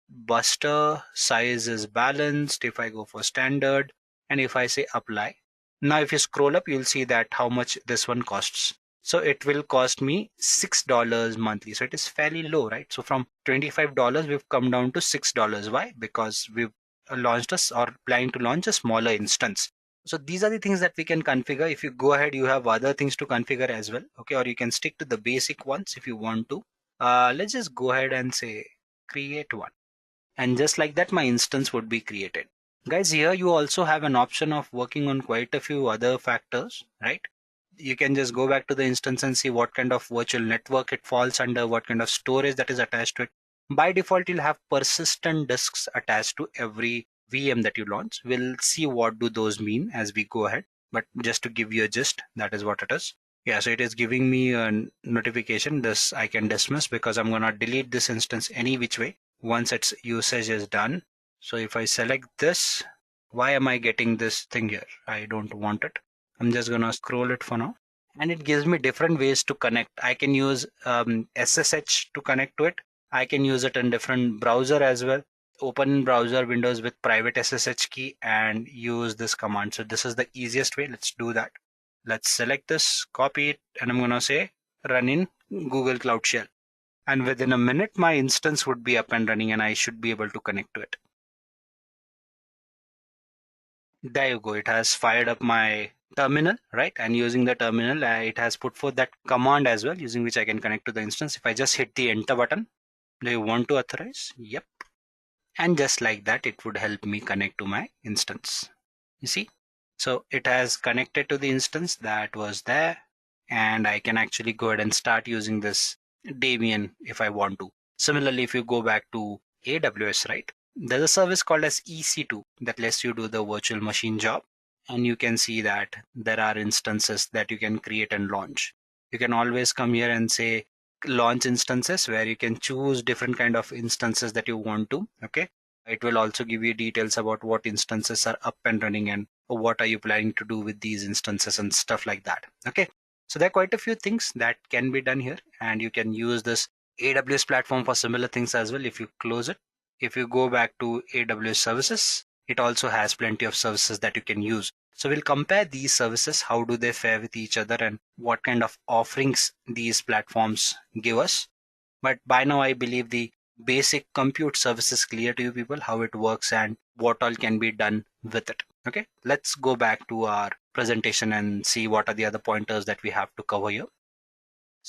Buster size is balanced. If I go for standard, and if I say apply, now if you scroll up, you'll see that how much this one costs. So it will cost me $6 monthly. So it is fairly low, right? So from $25, we've come down to $6. Why? Because we've launched us or planning to launch a smaller instance. So these are the things that we can configure. If you go ahead, you have other things to configure as well. Okay, or you can stick to the basic ones if you want to. Let's just go ahead and say create one. And just like that, my instance would be created. Guys, here you also have an option of working on quite a few other factors, right? You can just go back to the instance and see what kind of virtual network it falls under, what kind of storage that is attached to it. By default, you'll have persistent disks attached to every VM that you launch. We'll see what do those mean as we go ahead. But just to give you a gist, that is what it is. Yeah, so it is giving me a notification. This I can dismiss because I'm going to delete this instance any which way once its usage is done. So if I select this, why am I getting this thing here? I don't want it. I'm just going to scroll it for now. And it gives me different ways to connect. I can use SSH to connect to it. I can use it in different browser as well. Open browser windows with private SSH key and use this command. So this is the easiest way. Let's do that. Let's select this, copy it, and I'm going to say run in Google Cloud Shell. And within a minute, my instance would be up and running and I should be able to connect to it. There you go. It has fired up my terminal, right? And using the terminal, it has put forth that command as well, using which I can connect to the instance. If I just hit the enter button, do you want to authorize? Yep. And just like that, it would help me connect to my instance. You see? So it has connected to the instance that was there. And I can actually go ahead and start using this Debian if I want to. Similarly, if you go back to AWS, right? There's a service called as EC2 that lets you do the virtual machine job. And you can see that there are instances that you can create and launch. You can always come here and say launch instances where you can choose different kind of instances that you want to. Okay. It will also give you details about what instances are up and running and what are you planning to do with these instances and stuff like that. Okay. So there are quite a few things that can be done here, and you can use this AWS platform for similar things as well. If you close it, if you go back to AWS services, it also has plenty of services that you can use. So we'll compare these services. How do they fare with each other and what kind of offerings these platforms give us? But by now, I believe the basic compute service is clear to you people, how it works and what all can be done with it. Okay, let's go back to our presentation and see what are the other pointers that we have to cover here.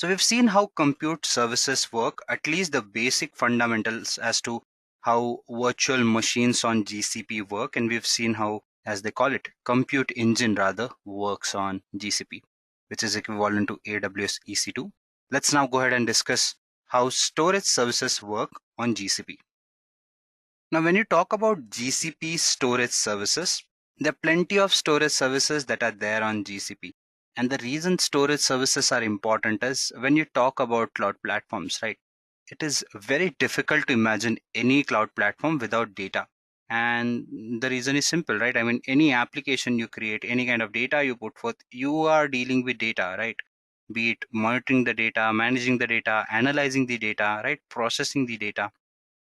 So we've seen how compute services work, at least the basic fundamentals as to how virtual machines on GCP work, and we've seen how, as they call it, compute engine rather, works on GCP, which is equivalent to AWS EC2. Let's now go ahead and discuss how storage services work on GCP. Now, when you talk about GCP storage services, there are plenty of storage services that are there on GCP. And the reason storage services are important is when you talk about cloud platforms, right? It is very difficult to imagine any cloud platform without data. And the reason is simple, right? I mean, any application you create, any kind of data you put forth, you are dealing with data, right? Be it monitoring the data, managing the data, analyzing the data, right? Processing the data,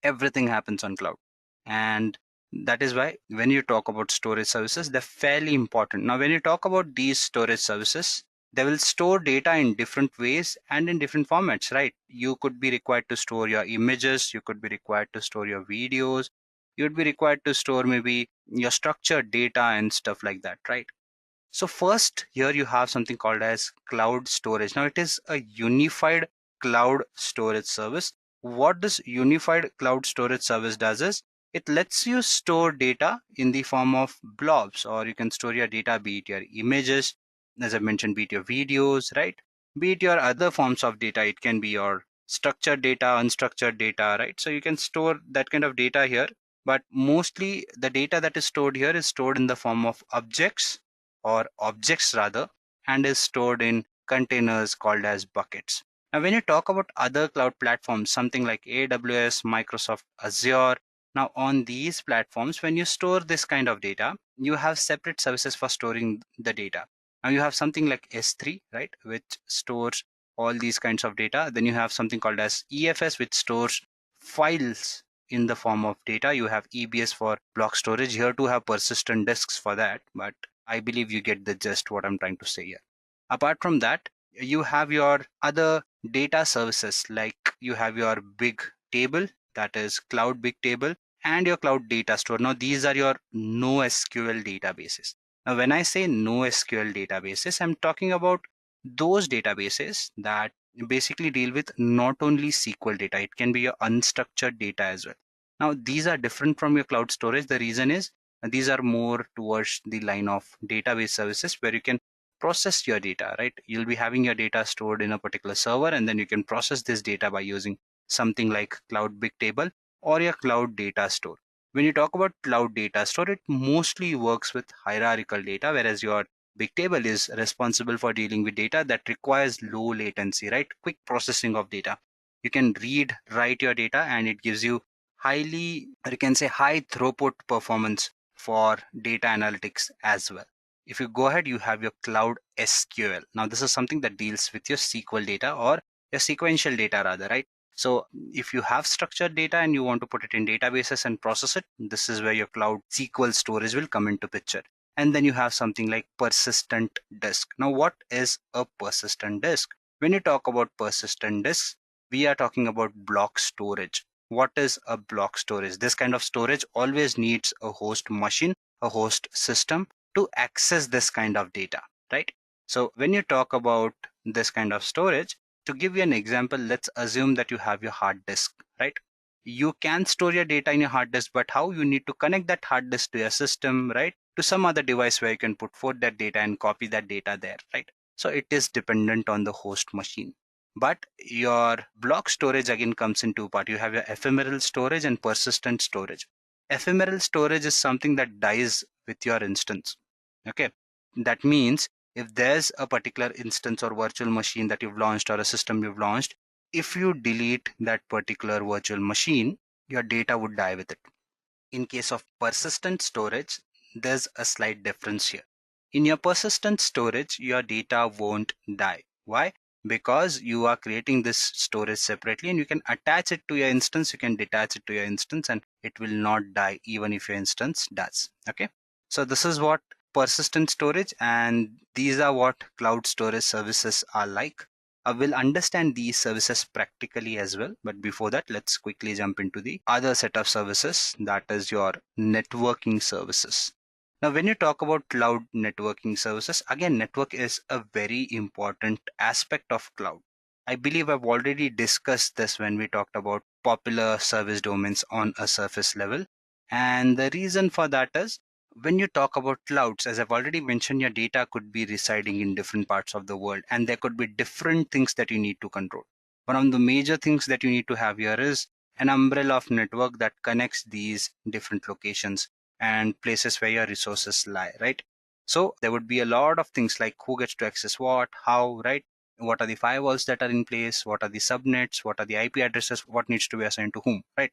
everything happens on cloud. And that is why when you talk about storage services, they're fairly important. Now, when you talk about these storage services, they will store data in different ways and in different formats, right? You could be required to store your images, you could be required to store your videos, you would be required to store maybe your structured data and stuff like that, right? So first, here you have something called as cloud storage. Now it is a unified cloud storage service. What this unified cloud storage service does is it lets you store data in the form of blobs, or you can store your data, be it your images, as I mentioned, be it your videos, right? Be it your other forms of data. It can be your structured data, unstructured data, right? So you can store that kind of data here. But mostly the data that is stored here is stored in the form of objects, or objects rather, and is stored in containers called as buckets. Now, when you talk about other cloud platforms, something like AWS, Microsoft Azure, now on these platforms, when you store this kind of data, you have separate services for storing the data. Now you have something like S3, right, which stores all these kinds of data. Then you have something called as EFS, which stores files in the form of data. You have EBS for block storage. Here to have persistent disks for that, but I believe you get the gist what I'm trying to say here. Apart from that, you have your other data services, like you have your big table, that is cloud big table, and your cloud data store. Now these are your NoSQL databases. Now when I say NoSQL databases, I'm talking about those databases that basically deal with not only SQL data, it can be your unstructured data as well. Now these are different from your cloud storage. The reason is these are more towards the line of database services where you can process your data, right? You'll be having your data stored in a particular server, and then you can process this data by using something like Cloud Bigtable or your Cloud Data Store. When you talk about Cloud Data Store, it mostly works with hierarchical data, whereas your Bigtable is responsible for dealing with data that requires low latency, right? Quick processing of data. You can read, write your data, and it gives you highly, or you can say high throughput performance for data analytics as well. If you go ahead, you have your Cloud SQL. Now, this is something that deals with your SQL data, or your sequential data rather, right? So if you have structured data and you want to put it in databases and process it, this is where your Cloud SQL storage will come into picture. And then you have something like persistent disk. Now, what is a persistent disk? When you talk about persistent disks, we are talking about block storage. What is a block storage? This kind of storage always needs a host machine, a host system to access this kind of data, right? So when you talk about this kind of storage, to give you an example, let's assume that you have your hard disk, right? You can store your data in your hard disk, but how? You need to connect that hard disk to your system, right? To some other device where you can put forth that data and copy that data there, right? So it is dependent on the host machine. But your block storage again comes in two parts. You have your ephemeral storage and persistent storage. Ephemeral storage is something that dies with your instance. Okay. That means if there's a particular instance or virtual machine that you've launched, or a system you've launched, if you delete that particular virtual machine, your data would die with it. In case of persistent storage, there's a slight difference here. In your persistent storage, your data won't die. Why? Because you are creating this storage separately, and you can attach it to your instance, you can detach it to your instance, and it will not die even if your instance does. Okay. So this is what persistent storage, and these are what cloud storage services are like. I will understand these services practically as well. But before that, let's quickly jump into the other set of services, that is your networking services. Now, when you talk about cloud networking services, again, network is a very important aspect of cloud. I believe I've already discussed this when we talked about popular service domains on a surface level. And the reason for that is when you talk about clouds, as I've already mentioned, your data could be residing in different parts of the world, and there could be different things that you need to control. One of the major things that you need to have here is an umbrella of network that connects these different locations and places where your resources lie, right? So there would be a lot of things like who gets to access what, how, right? What are the firewalls that are in place? What are the subnets? What are the IP addresses? What needs to be assigned to whom, right?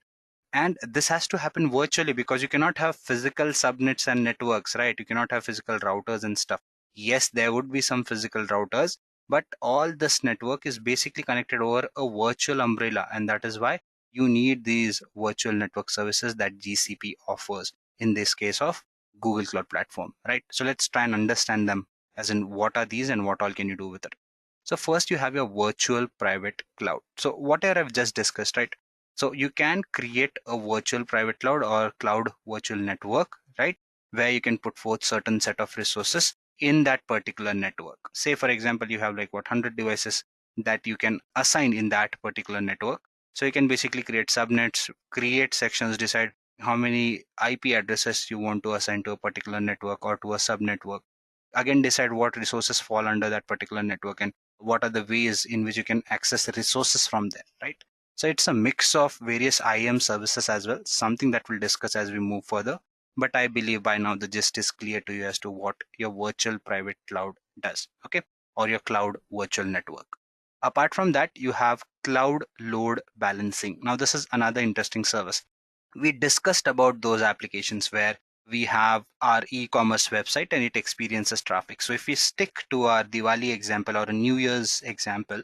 And this has to happen virtually because you cannot have physical subnets and networks, right? You cannot have physical routers and stuff. Yes, there would be some physical routers, but all this network is basically connected over a virtual umbrella. And that is why you need these virtual network services that GCP offers in this case of Google Cloud Platform, right? So let's try and understand them, as in what are these and what all can you do with it. So first you have your virtual private cloud. So whatever I've just discussed, right? So you can create a virtual private cloud or cloud virtual network, right? Where you can put forth certain set of resources in that particular network. Say, for example, you have like 100 devices that you can assign in that particular network. So you can basically create subnets, create sections, decide how many IP addresses you want to assign to a particular network or to a subnetwork. Again, decide what resources fall under that particular network and what are the ways in which you can access resources from there, right? So it's a mix of various IAM services as well, something that we'll discuss as we move further. But I believe by now the gist is clear to you as to what your virtual private cloud does, okay? Or your cloud virtual network. Apart from that, you have cloud load balancing. Now, this is another interesting service. We discussed about those applications where we have our e-commerce website and it experiences traffic. So if we stick to our Diwali example or a New Year's example,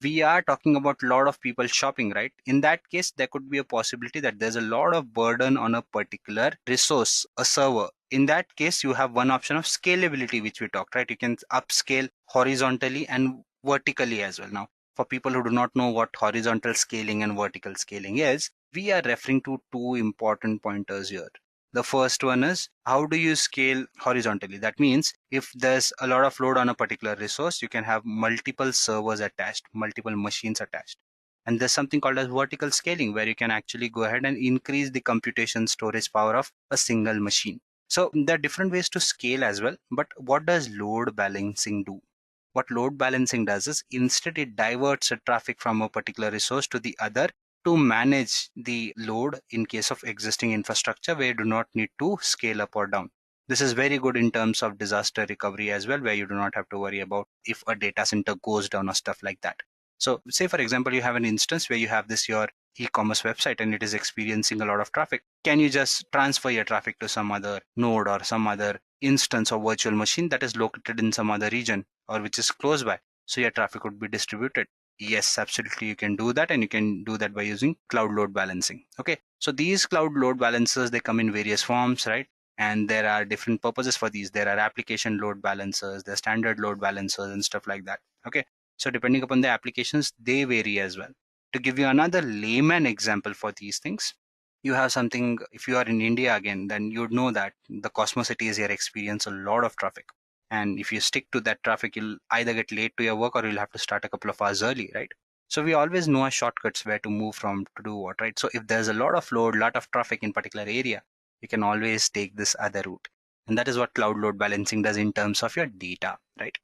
we are talking about a lot of people shopping, right? In that case, there could be a possibility that there's a lot of burden on a particular resource, a server. In that case, you have one option of scalability, which we talked, right? You can upscale horizontally and vertically as well. Now, for people who do not know what horizontal scaling and vertical scaling is, we are referring to two important pointers here. The first one is how do you scale horizontally? That means if there's a lot of load on a particular resource, you can have multiple servers attached, multiple machines attached. And there's something called as vertical scaling where you can actually go ahead and increase the computation storage power of a single machine. So there are different ways to scale as well. But what does load balancing do? What load balancing does is instead it diverts the traffic from a particular resource to the other to manage the load in case of existing infrastructure where you do not need to scale up or down. This is very good in terms of disaster recovery as well, where you do not have to worry about if a data center goes down or stuff like that. So say for example, you have an instance where you have this your e-commerce website and it is experiencing a lot of traffic. Can you just transfer your traffic to some other node or some other instance or virtual machine that is located in some other region or which is close by? So your traffic would be distributed. Yes, absolutely. You can do that, and you can do that by using cloud load balancing. Okay. So these cloud load balancers, they come in various forms, right? And there are different purposes for these. There are application load balancers, there are standard load balancers and stuff like that. Okay. So depending upon the applications, they vary as well. To give you another layman example for these things, you have something, if you are in India again, then you'd know that the Cosmos cities here experience a lot of traffic. And if you stick to that traffic, you'll either get late to your work or you'll have to start a couple of hours early, right? So we always know our shortcuts where to move from to do what, right? So if there's a lot of load, lot of traffic in particular area, you can always take this other route. And that is what cloud load balancing does in terms of your data, right?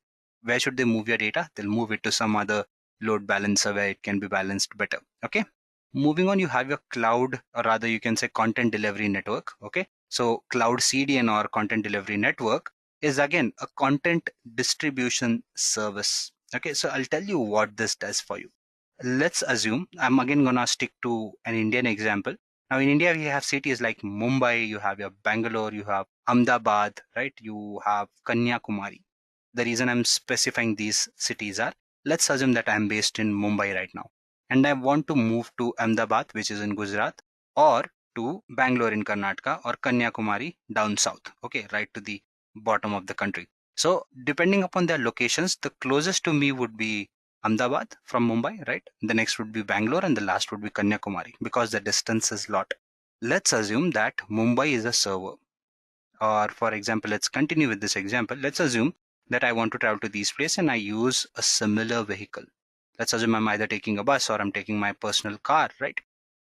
Where should they move your data? They'll move it to some other load balancer where it can be balanced better. Okay. Moving on, you have your cloud, or rather you can say content delivery network. Okay. So cloud CDN or content delivery network is again a content distribution service. Okay, so I'll tell you what this does for you. Let's assume I'm again gonna stick to an Indian example. Now in India, we have cities like Mumbai, you have your Bangalore, you have Ahmedabad, right? You have Kanyakumari. The reason I'm specifying these cities are, let's assume that I'm based in Mumbai right now, and I want to move to Ahmedabad, which is in Gujarat, or to Bangalore in Karnataka, or Kanyakumari down south, okay, right to the bottom of the country. So depending upon their locations, the closest to me would be Ahmedabad from Mumbai, right? The next would be Bangalore and the last would be Kanyakumari because the distance is lot. Let's assume that Mumbai is a server. Or for example, let's continue with this example. Let's assume that I want to travel to these places and I use a similar vehicle. Let's assume I'm either taking a bus or I'm taking my personal car, right?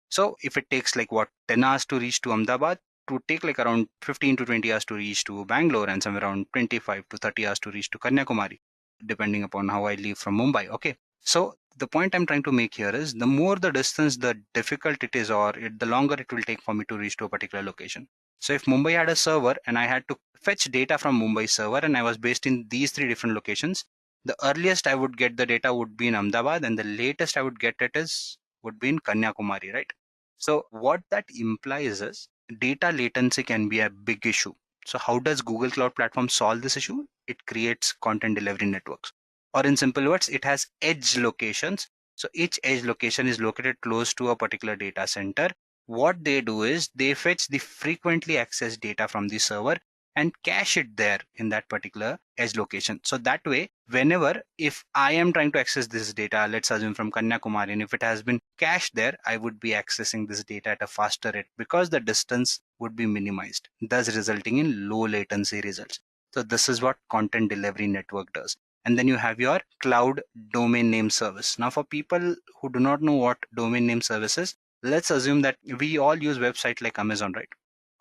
So if it takes like what 10 hours to reach to Ahmedabad, it would take like around 15 to 20 hours to reach to Bangalore and somewhere around 25 to 30 hours to reach to Kanyakumari, depending upon how I leave from Mumbai. Okay. So the point I'm trying to make here is the more the distance, the difficult it is, or the longer it will take for me to reach to a particular location. So if Mumbai had a server and I had to fetch data from Mumbai server and I was based in these three different locations, the earliest I would get the data would be in Ahmedabad and the latest I would get it is would be in Kanyakumari, right? So what that implies is data latency can be a big issue. So how does Google Cloud Platform solve this issue? It creates content delivery networks. Or in simple words, it has edge locations. So each edge location is located close to a particular data center. What they do is they fetch the frequently accessed data from the server and cache it there in that particular edge location. So that way, whenever if I am trying to access this data, let's assume from Kanyakumari, and if it has been cached there, I would be accessing this data at a faster rate because the distance would be minimized, thus resulting in low latency results. So this is what content delivery network does. And then you have your cloud domain name service. Now, for people who do not know what domain name service is, let's assume that we all use website like Amazon, right?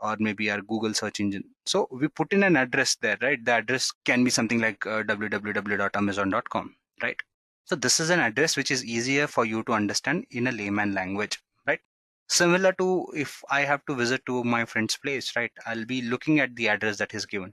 Or maybe our Google search engine. So we put in an address there, right? The address can be something like www.amazon.com, right? So this is an address which is easier for you to understand in a layman language, right? Similar to if I have to visit to my friend's place, right? I'll be looking at the address that is given,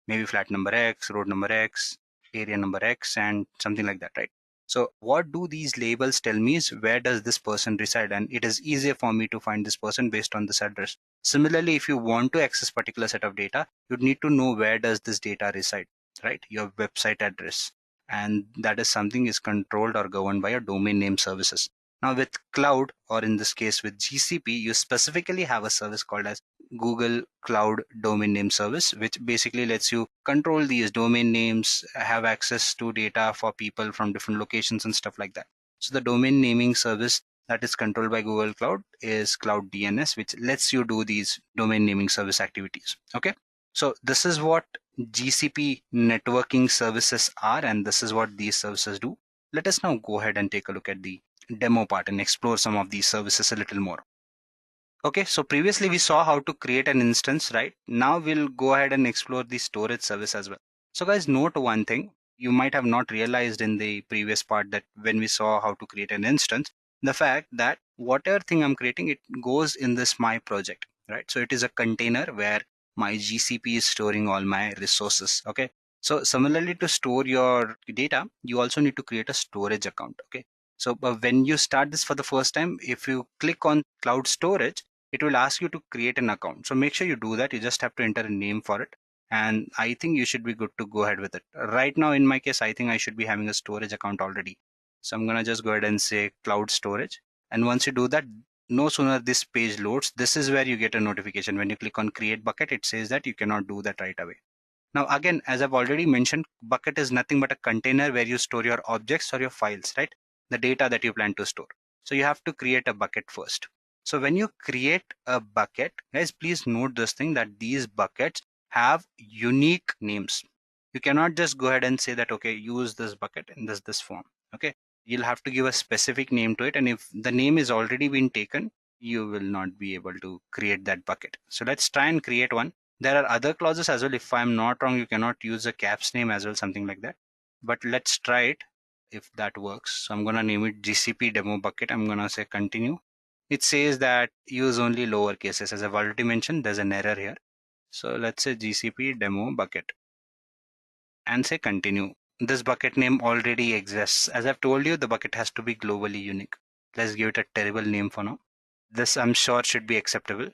maybe flat number X, road number X, area number X, and something like that, right? So what do these labels tell me is where does this person reside, and it is easier for me to find this person based on this address. Similarly, if you want to access particular set of data, you'd need to know where does this data reside, right? Your website address, and that is something is controlled or governed by your domain name services. Now with cloud, or in this case with GCP, you specifically have a service called as Google Cloud Domain Name Service, which basically lets you control these domain names, have access to data for people from different locations and stuff like that. So the domain naming service that is controlled by Google Cloud is Cloud DNS, which lets you do these domain naming service activities. Okay. So this is what GCP networking services are, and this is what these services do. Let us now go ahead and take a look at the demo part and explore some of these services a little more. Okay, so previously we saw how to create an instance, right? Now we'll go ahead and explore the storage service as well. So guys, note one thing. You might have not realized in the previous part that when we saw how to create an instance, the fact that whatever thing I'm creating, it goes in this my project, right? So it is a container where my GCP is storing all my resources. Okay. So similarly, to store your data, you also need to create a storage account. Okay. So when you start this for the first time, if you click on cloud storage, it will ask you to create an account. So make sure you do that. You just have to enter a name for it. And I think you should be good to go ahead with it. Right now, in my case, I think I should be having a storage account already. So I'm going to just go ahead and say cloud storage. And once you do that, no sooner this page loads, this is where you get a notification. When you click on create bucket, it says that you cannot do that right away. Now, again, as I've already mentioned, bucket is nothing but a container where you store your objects or your files, right? The data that you plan to store. So you have to create a bucket first. So when you create a bucket, guys, please note this thing that these buckets have unique names. You cannot just go ahead and say that, okay, use this bucket in this form. Okay. You'll have to give a specific name to it. And if the name is already been taken, you will not be able to create that bucket. So let's try and create one. There are other clauses as well. If I'm not wrong, you cannot use a caps name as well, something like that. But let's try it if that works. So I'm going to name it GCP demo bucket. I'm going to say continue. It says that use only lower cases. As I've already mentioned, there's an error here. So let's say GCP demo bucket and say continue. This bucket name already exists. As I've told you, the bucket has to be globally unique. Let's give it a terrible name for now. This I'm sure should be acceptable.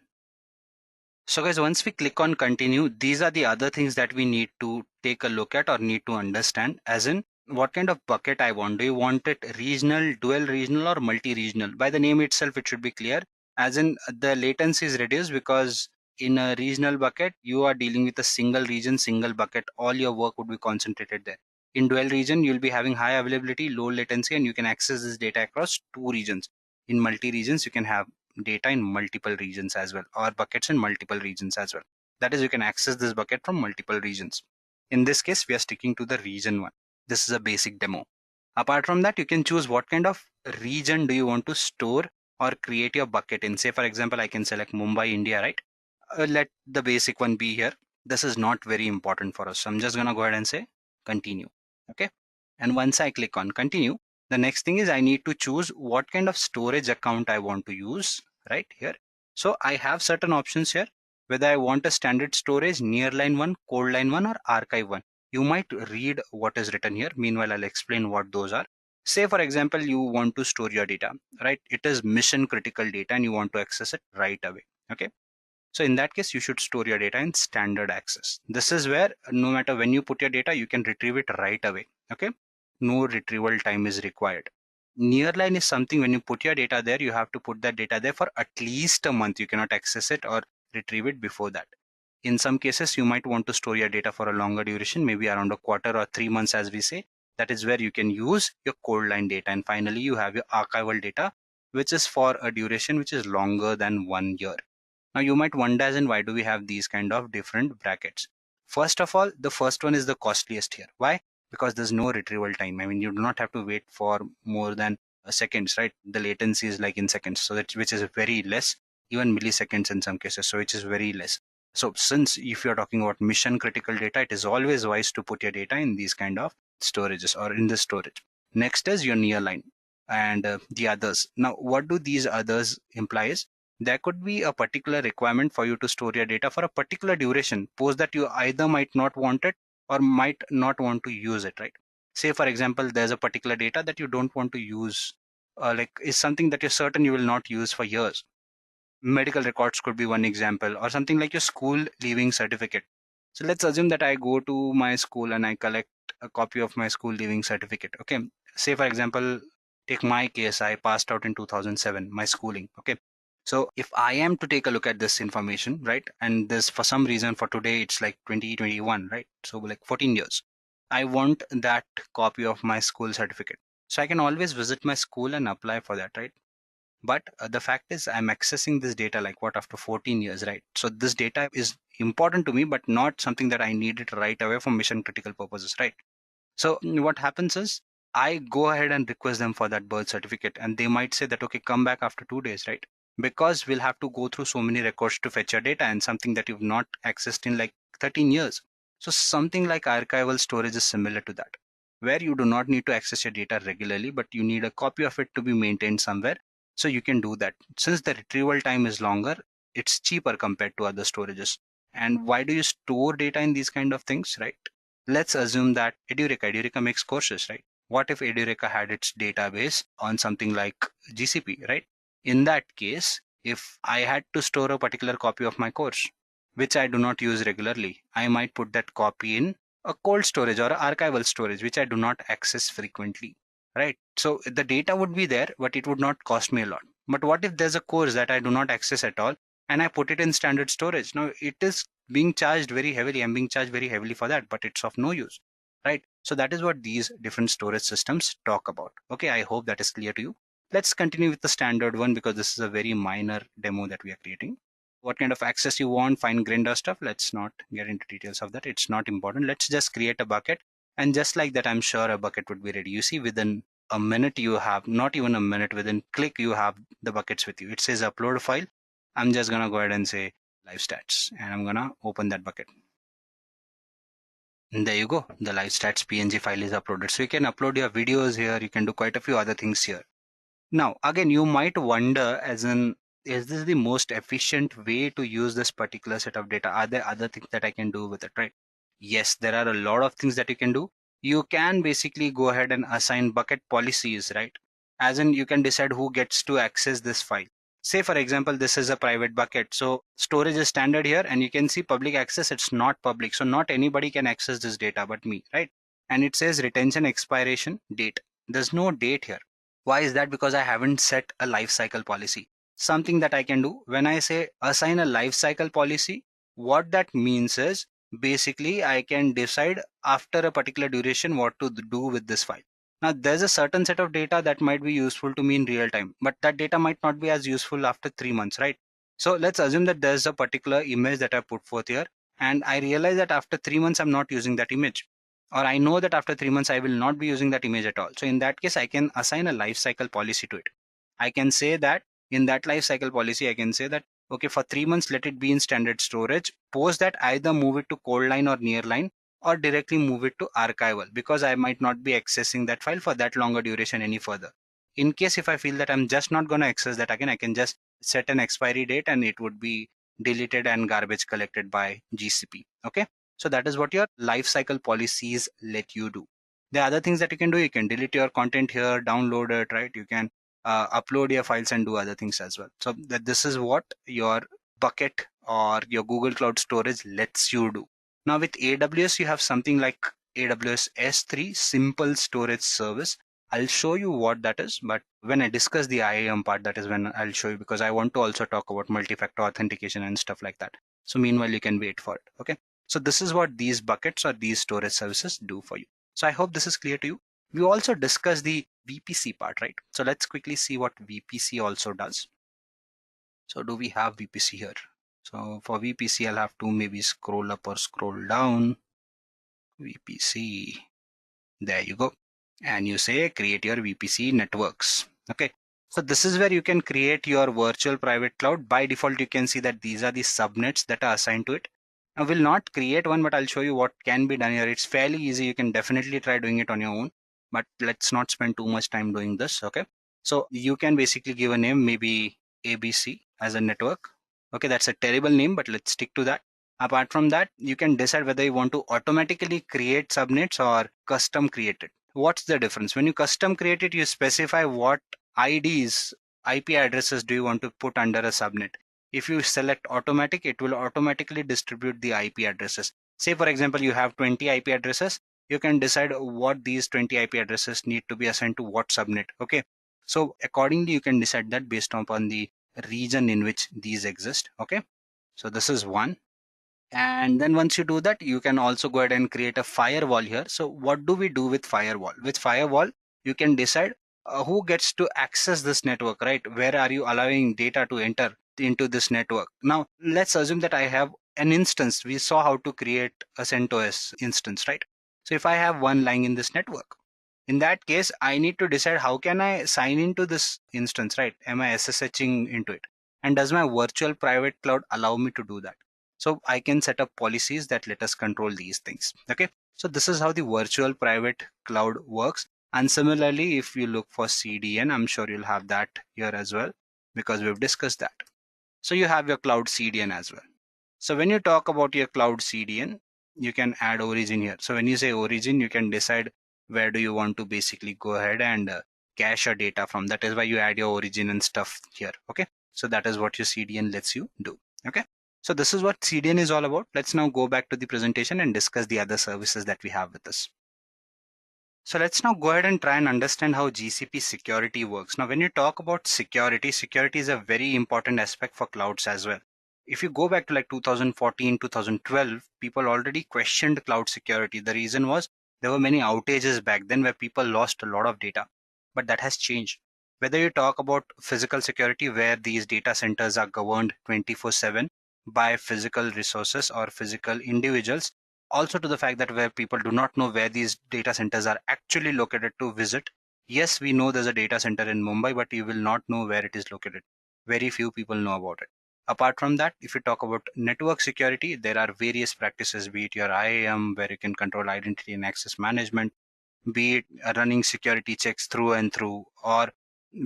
So guys, once we click on continue, these are the other things that we need to take a look at or need to understand, as in what kind of bucket I want. Do you want it regional, dual regional, or multi-regional? By the name itself, it should be clear, as in the latency is reduced because in a regional bucket, you are dealing with a single region, single bucket. All your work would be concentrated there. In dual region, you'll be having high availability, low latency, and you can access this data across two regions. In multi-regions, you can have data in multiple regions as well, or buckets in multiple regions as well. That is, you can access this bucket from multiple regions. In this case, we are sticking to the region one. This is a basic demo. Apart from that, you can choose what kind of region do you want to store or create your bucket in. Say, for example, I can select Mumbai, India, right? Let the basic one be here. This is not very important for us. So I'm just going to go ahead and say continue. Okay. And once I click on continue, the next thing is I need to choose what kind of storage account I want to use right here. So I have certain options here, whether I want a standard storage, nearline one, cold line one, or archive one. You might read what is written here. Meanwhile, I'll explain what those are. Say, for example, you want to store your data, right? It is mission critical data and you want to access it right away. Okay. So in that case, you should store your data in standard access. This is where no matter when you put your data, you can retrieve it right away. Okay. No retrieval time is required. Nearline is something when you put your data there, you have to put that data there for at least a month. You cannot access it or retrieve it before that. In some cases, you might want to store your data for a longer duration, maybe around a quarter or 3 months, as we say. That is where you can use your cold line data. And finally, you have your archival data, which is for a duration which is longer than 1 year. Now you might wonder as in why do we have these kind of different brackets? First of all, the first one is the costliest here. Why? Because there's no retrieval time. I mean, you do not have to wait for more than seconds, right? The latency is like in seconds, so that which is very less, even milliseconds in some cases, so which is very less. So since if you're talking about mission critical data, it is always wise to put your data in these kind of storages or in the storage. Next is your nearline and the others. Now, what do these others implies? There could be a particular requirement for you to store your data for a particular duration. Suppose that you either might not want it or might not want to use it, right? Say, for example, there's a particular data that you don't want to use, like is something that you're certain you will not use for years. Medical records could be one example, or something like your school leaving certificate. So let's assume that I go to my school and I collect a copy of my school leaving certificate. Okay. Say, for example, take my case, I passed out in 2007, my schooling. Okay. So if I am to take a look at this information, right, and this for some reason for today it's like 2021, right? So like 14 years. I want that copy of my school certificate. So I can always visit my school and apply for that, right? But the fact is I'm accessing this data like what after 14 years, right? So this data is important to me, but not something that I need it right away for mission critical purposes, right? So what happens is I go ahead and request them for that birth certificate, and they might say that, okay, come back after 2 days, right? Because we'll have to go through so many records to fetch your data and something that you've not accessed in like 13 years. So something like archival storage is similar to that, where you do not need to access your data regularly, but you need a copy of it to be maintained somewhere. So you can do that. Since the retrieval time is longer, it's cheaper compared to other storages. And why do you store data in these kind of things, right? Let's assume that Edureka makes courses, right? What if Edureka had its database on something like GCP, right? In that case, if I had to store a particular copy of my course, which I do not use regularly, I might put that copy in a cold storage or archival storage, which I do not access frequently, right? So the data would be there, but it would not cost me a lot. But what if there's a course that I do not access at all and I put it in standard storage? Now it is being charged very heavily. I'm being charged very heavily for that, but it's of no use, right? So that is what these different storage systems talk about. Okay, I hope that is clear to you. Let's continue with the standard one because this is a very minor demo that we are creating. What kind of access you want, fine grained stuff, let's not get into details of that. It's not important. Let's just create a bucket. And just like that, I'm sure a bucket would be ready. You see, within a minute you have, not even a minute, within click you have the buckets with you. It says upload file. I'm just gonna go ahead and say live stats and I'm gonna open that bucket. And there you go, the live stats PNG file is uploaded. So you can upload your videos here, you can do quite a few other things here. Now again, you might wonder as in, is this the most efficient way to use this particular set of data? Are there other things that I can do with it, right? Yes, there are a lot of things that you can do. You can basically go ahead and assign bucket policies, right? As in you can decide who gets to access this file. Say for example, this is a private bucket. So storage is standard here and you can see public access, it's not public. So not anybody can access this data but me, right? And it says retention expiration date. There's no date here. Why is that? Because I haven't set a life cycle policy. Something that I can do when I say assign a life cycle policy, what that means is basically I can decide after a particular duration what to do with this file. Now there's a certain set of data that might be useful to me in real time, but that data might not be as useful after 3 months, right? So let's assume that there's a particular image that I put forth here and I realize that after 3 months I'm not using that image. or I know that after 3 months I will not be using that image at all. So in that case, I can assign a life cycle policy to it. I can say that in that life cycle policy, I can say that, okay, for 3 months, let it be in standard storage. Post that, either move it to cold line or nearline, or directly move it to archival, because I might not be accessing that file for that longer duration any further. In case if I feel that I'm just not going to access that again, I can just set an expiry date and it would be deleted and garbage collected by GCP. Okay. So that is what your life cycle policies let you do. The other things that you can do, you can delete your content here, download it, right? You can upload your files and do other things as well. So that this is what your bucket or your Google Cloud Storage lets you do. Now with AWS, you have something like AWS S3 Simple Storage Service. I'll show you what that is, but when I discuss the IAM part, that is when I'll show you, because I want to also talk about multi-factor authentication and stuff like that. So meanwhile, you can wait for it. Okay. So this is what these buckets or these storage services do for you. So I hope this is clear to you. We also discussed the VPC part, right? So let's quickly see what VPC also does. So do we have VPC here? So for VPC, I'll have to maybe scroll up or scroll down. VPC, there you go. And you say create your VPC networks. Okay. So this is where you can create your virtual private cloud. By default, you can see that these are the subnets that are assigned to it. I will not create one, but I'll show you what can be done here. It's fairly easy. You can definitely try doing it on your own, but let's not spend too much time doing this. Okay. So you can basically give a name, maybe ABC as a network. Okay. That's a terrible name, but let's stick to that. Apart from that, you can decide whether you want to automatically create subnets or custom create it. What's the difference? When you custom create it, you specify what IDs, IP addresses do you want to put under a subnet. If you select automatic, it will automatically distribute the IP addresses. Say, for example, you have 20 IP addresses. You can decide what these 20 IP addresses need to be assigned to what subnet. Okay. So accordingly, you can decide that based upon the region in which these exist. Okay. So this is one. And then once you do that, you can also go ahead and create a firewall here. So what do we do with firewall? With firewall, you can decide who gets to access this network, right? Where are you allowing data to enter into this network? Now, let's assume that I have an instance. We saw how to create a CentOS instance, right? So if I have one lying in this network, in that case, I need to decide how can I sign into this instance, right? Am I SSHing into it? And does my virtual private cloud allow me to do that? So I can set up policies that let us control these things. Okay. So this is how the virtual private cloud works. And similarly, if you look for CDN, I'm sure you'll have that here as well, because we've discussed that. So you have your cloud CDN as well. So when you talk about your cloud CDN, you can add origin here. So when you say origin, you can decide where do you want to basically go ahead and cache your data from. That is why you add your origin and stuff here. Okay. So that is what your CDN lets you do. Okay. So this is what CDN is all about. Let's now go back to the presentation and discuss the other services that we have with us. So let's now go ahead and try and understand how GCP security works. Now, when you talk about security, security is a very important aspect for clouds as well. If you go back to like 2014, 2012, people already questioned cloud security. The reason was there were many outages back then where people lost a lot of data, but that has changed. Whether you talk about physical security, where these data centers are governed 24/7 by physical resources or physical individuals, also to the fact that where people do not know where these data centers are actually located to visit. Yes, we know there's a data center in Mumbai, but you will not know where it is located. Very few people know about it. Apart from that, if you talk about network security, there are various practices, be it your IAM, where you can control identity and access management, be it running security checks through and through, or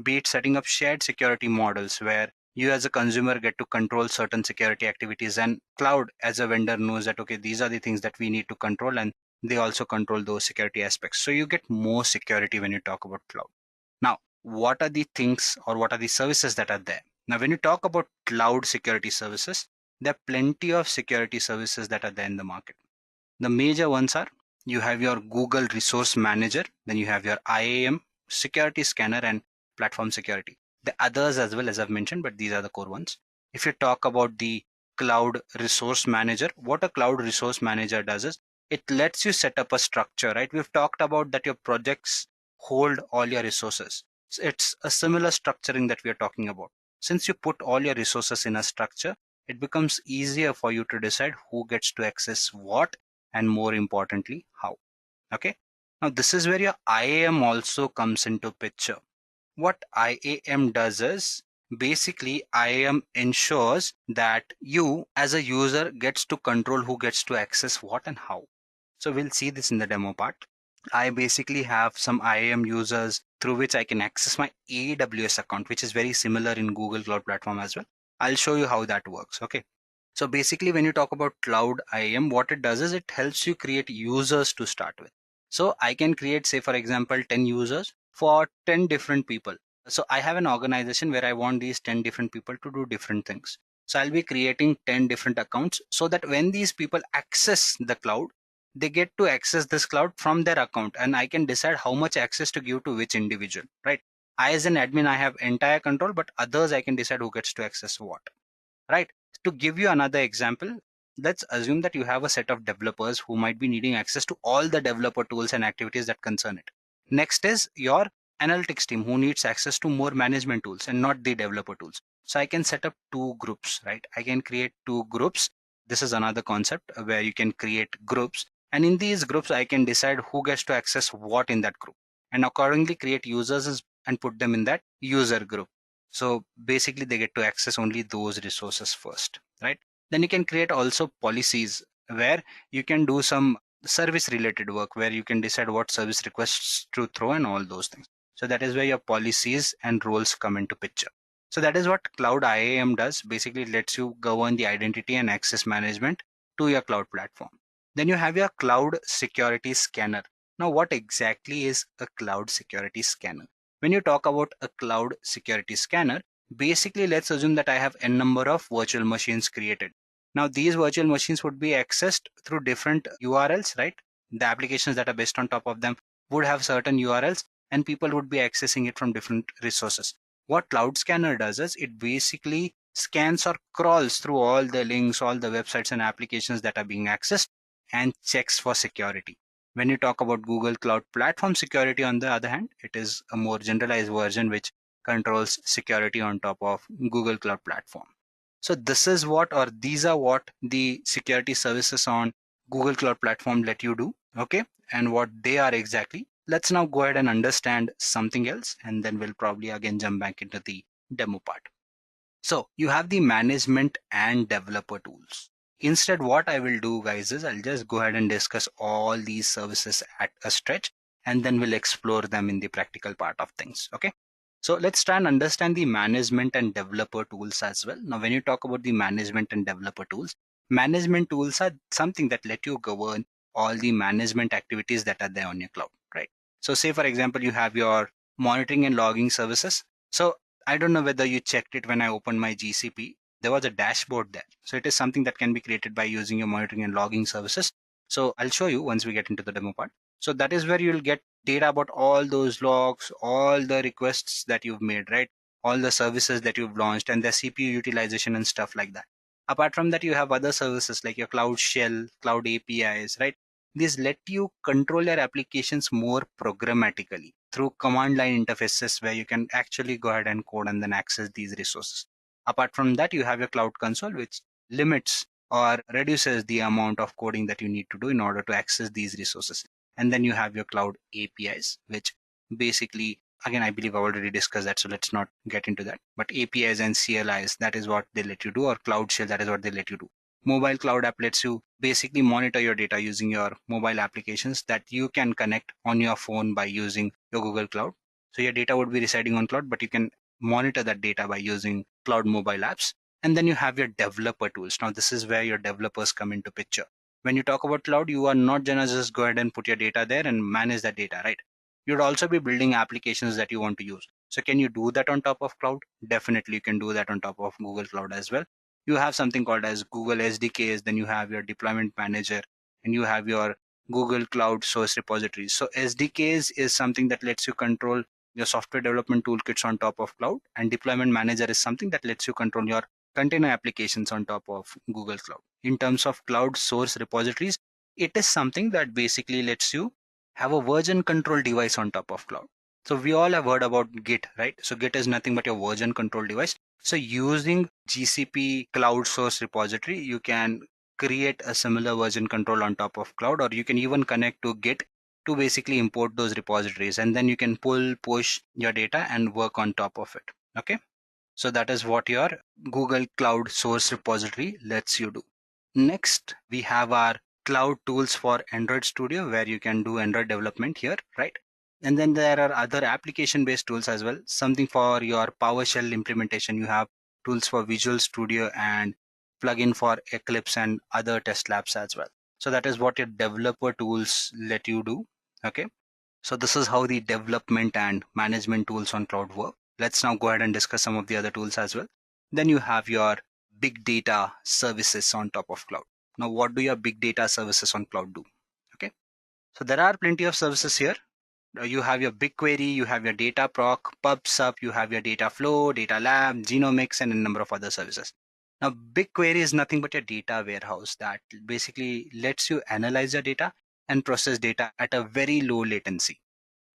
be it setting up shared security models where you as a consumer get to control certain security activities, and cloud as a vendor knows that, okay, these are the things that we need to control, and they also control those security aspects. So you get more security when you talk about cloud. Now, what are the things or what are the services that are there? Now, when you talk about cloud security services, there are plenty of security services that are there in the market. The major ones are, you have your Google Resource Manager, then you have your IAM, Security Scanner, and Platform Security. The others as well, as I've mentioned, but these are the core ones. If you talk about the Cloud Resource Manager, what a Cloud Resource Manager does is it lets you set up a structure, right? We've talked about that your projects hold all your resources. So it's a similar structuring that we are talking about. Since you put all your resources in a structure, it becomes easier for you to decide who gets to access what, and more importantly, how. Okay. Now this is where your IAM also comes into picture. What IAM does is basically IAM ensures that you as a user gets to control who gets to access what and how. So we'll see this in the demo part. I basically have some IAM users through which I can access my AWS account, which is very similar in Google Cloud Platform as well. I'll show you how that works. Okay. So basically, when you talk about Cloud IAM, what it does is it helps you create users to start with. So I can create, say, for example, 10 users for 10 different people. So I have an organization where I want these 10 different people to do different things. So I'll be creating 10 different accounts so that when these people access the cloud, they get to access this cloud from their account, and I can decide how much access to give to which individual, right? I as an admin, I have entire control, but others I can decide who gets to access what, right? To give you another example, let's assume that you have a set of developers who might be needing access to all the developer tools and activities that concern it. Next is your analytics team who needs access to more management tools and not the developer tools. So I can set up two groups, right? I can create two groups. This is another concept where you can create groups. And in these groups, I can decide who gets to access what in that group and accordingly create users and put them in that user group. So basically they get to access only those resources first, right? Then you can create also policies where you can do some service related work where you can decide what service requests to throw and all those things. So that is where your policies and roles come into picture. So that is what Cloud IAM does. Basically, it lets you govern the identity and access management to your cloud platform. Then you have your cloud security scanner. Now, what exactly is a cloud security scanner? When you talk about a cloud security scanner, basically let's assume that I have n number of virtual machines created. Now these virtual machines would be accessed through different URLs, right? The applications that are based on top of them would have certain URLs and people would be accessing it from different resources. What Cloud Scanner does is it basically scans or crawls through all the links, all the websites and applications that are being accessed and checks for security. When you talk about Google Cloud Platform security, on the other hand, it is a more generalized version which controls security on top of Google Cloud Platform. So this is what, or these are what the security services on Google Cloud Platform let you do, okay? And what they are exactly. Let's now go ahead and understand something else, and then we'll probably again jump back into the demo part. So you have the management and developer tools. Instead, what I will do, guys, is I'll just go ahead and discuss all these services at a stretch, and then we'll explore them in the practical part of things. Okay. So let's try and understand the management and developer tools as well. Now, when you talk about the management and developer tools, management tools are something that let you govern all the management activities that are there on your cloud, right? So say, for example, you have your monitoring and logging services. So I don't know whether you checked it when I opened my GCP. There was a dashboard there. So it is something that can be created by using your monitoring and logging services. So I'll show you once we get into the demo part. So that is where you'll get data about all those logs, all the requests that you've made, right? All the services that you've launched and their CPU utilization and stuff like that. Apart from that, you have other services like your Cloud Shell, Cloud APIs, right? These let you control your applications more programmatically through command line interfaces where you can actually go ahead and code and then access these resources. Apart from that, you have your Cloud Console, which limits or reduces the amount of coding that you need to do in order to access these resources. And then you have your Cloud APIs, which basically, again, I believe I already discussed that, so let's not get into that. But APIs and CLIs, that is what they let you do, or Cloud Shell, that is what they let you do. Mobile Cloud App lets you basically monitor your data using your mobile applications that you can connect on your phone by using your Google Cloud. So your data would be residing on cloud, but you can monitor that data by using cloud mobile apps. And then you have your developer tools. Now, this is where your developers come into picture. When you talk about cloud, you are not gonna just go ahead and put your data there and manage that data, right? You'd also be building applications that you want to use. So can you do that on top of cloud? Definitely you can do that on top of Google Cloud as well. You have something called as Google SDKs, then you have your deployment manager, and you have your Google Cloud source repositories. So SDKs is something that lets you control your software development toolkits on top of cloud, and deployment manager is something that lets you control your container applications on top of Google Cloud. In terms of cloud source repositories, it is something that basically lets you have a version control device on top of cloud. So we all have heard about Git, right? So Git is nothing but your version control device. So using GCP cloud source repository, you can create a similar version control on top of cloud, or you can even connect to Git to basically import those repositories, and then you can pull, push your data and work on top of it. Okay. So that is what your Google Cloud Source Repository lets you do. Next, we have our cloud tools for Android Studio, where you can do Android development here, right? And then there are other application based tools as well. Something for your PowerShell implementation. You have tools for Visual Studio and plugin for Eclipse and other test labs as well. So that is what your developer tools let you do. Okay. So this is how the development and management tools on cloud work. Let's now go ahead and discuss some of the other tools as well. Then you have your big data services on top of cloud. Now, what do your big data services on cloud do? Okay. So there are plenty of services here. You have your BigQuery, you have your Dataproc, PubSub, you have your Dataflow, Data Lab, Genomics, and a number of other services. Now, BigQuery is nothing but a data warehouse that basically lets you analyze your data and process data at a very low latency.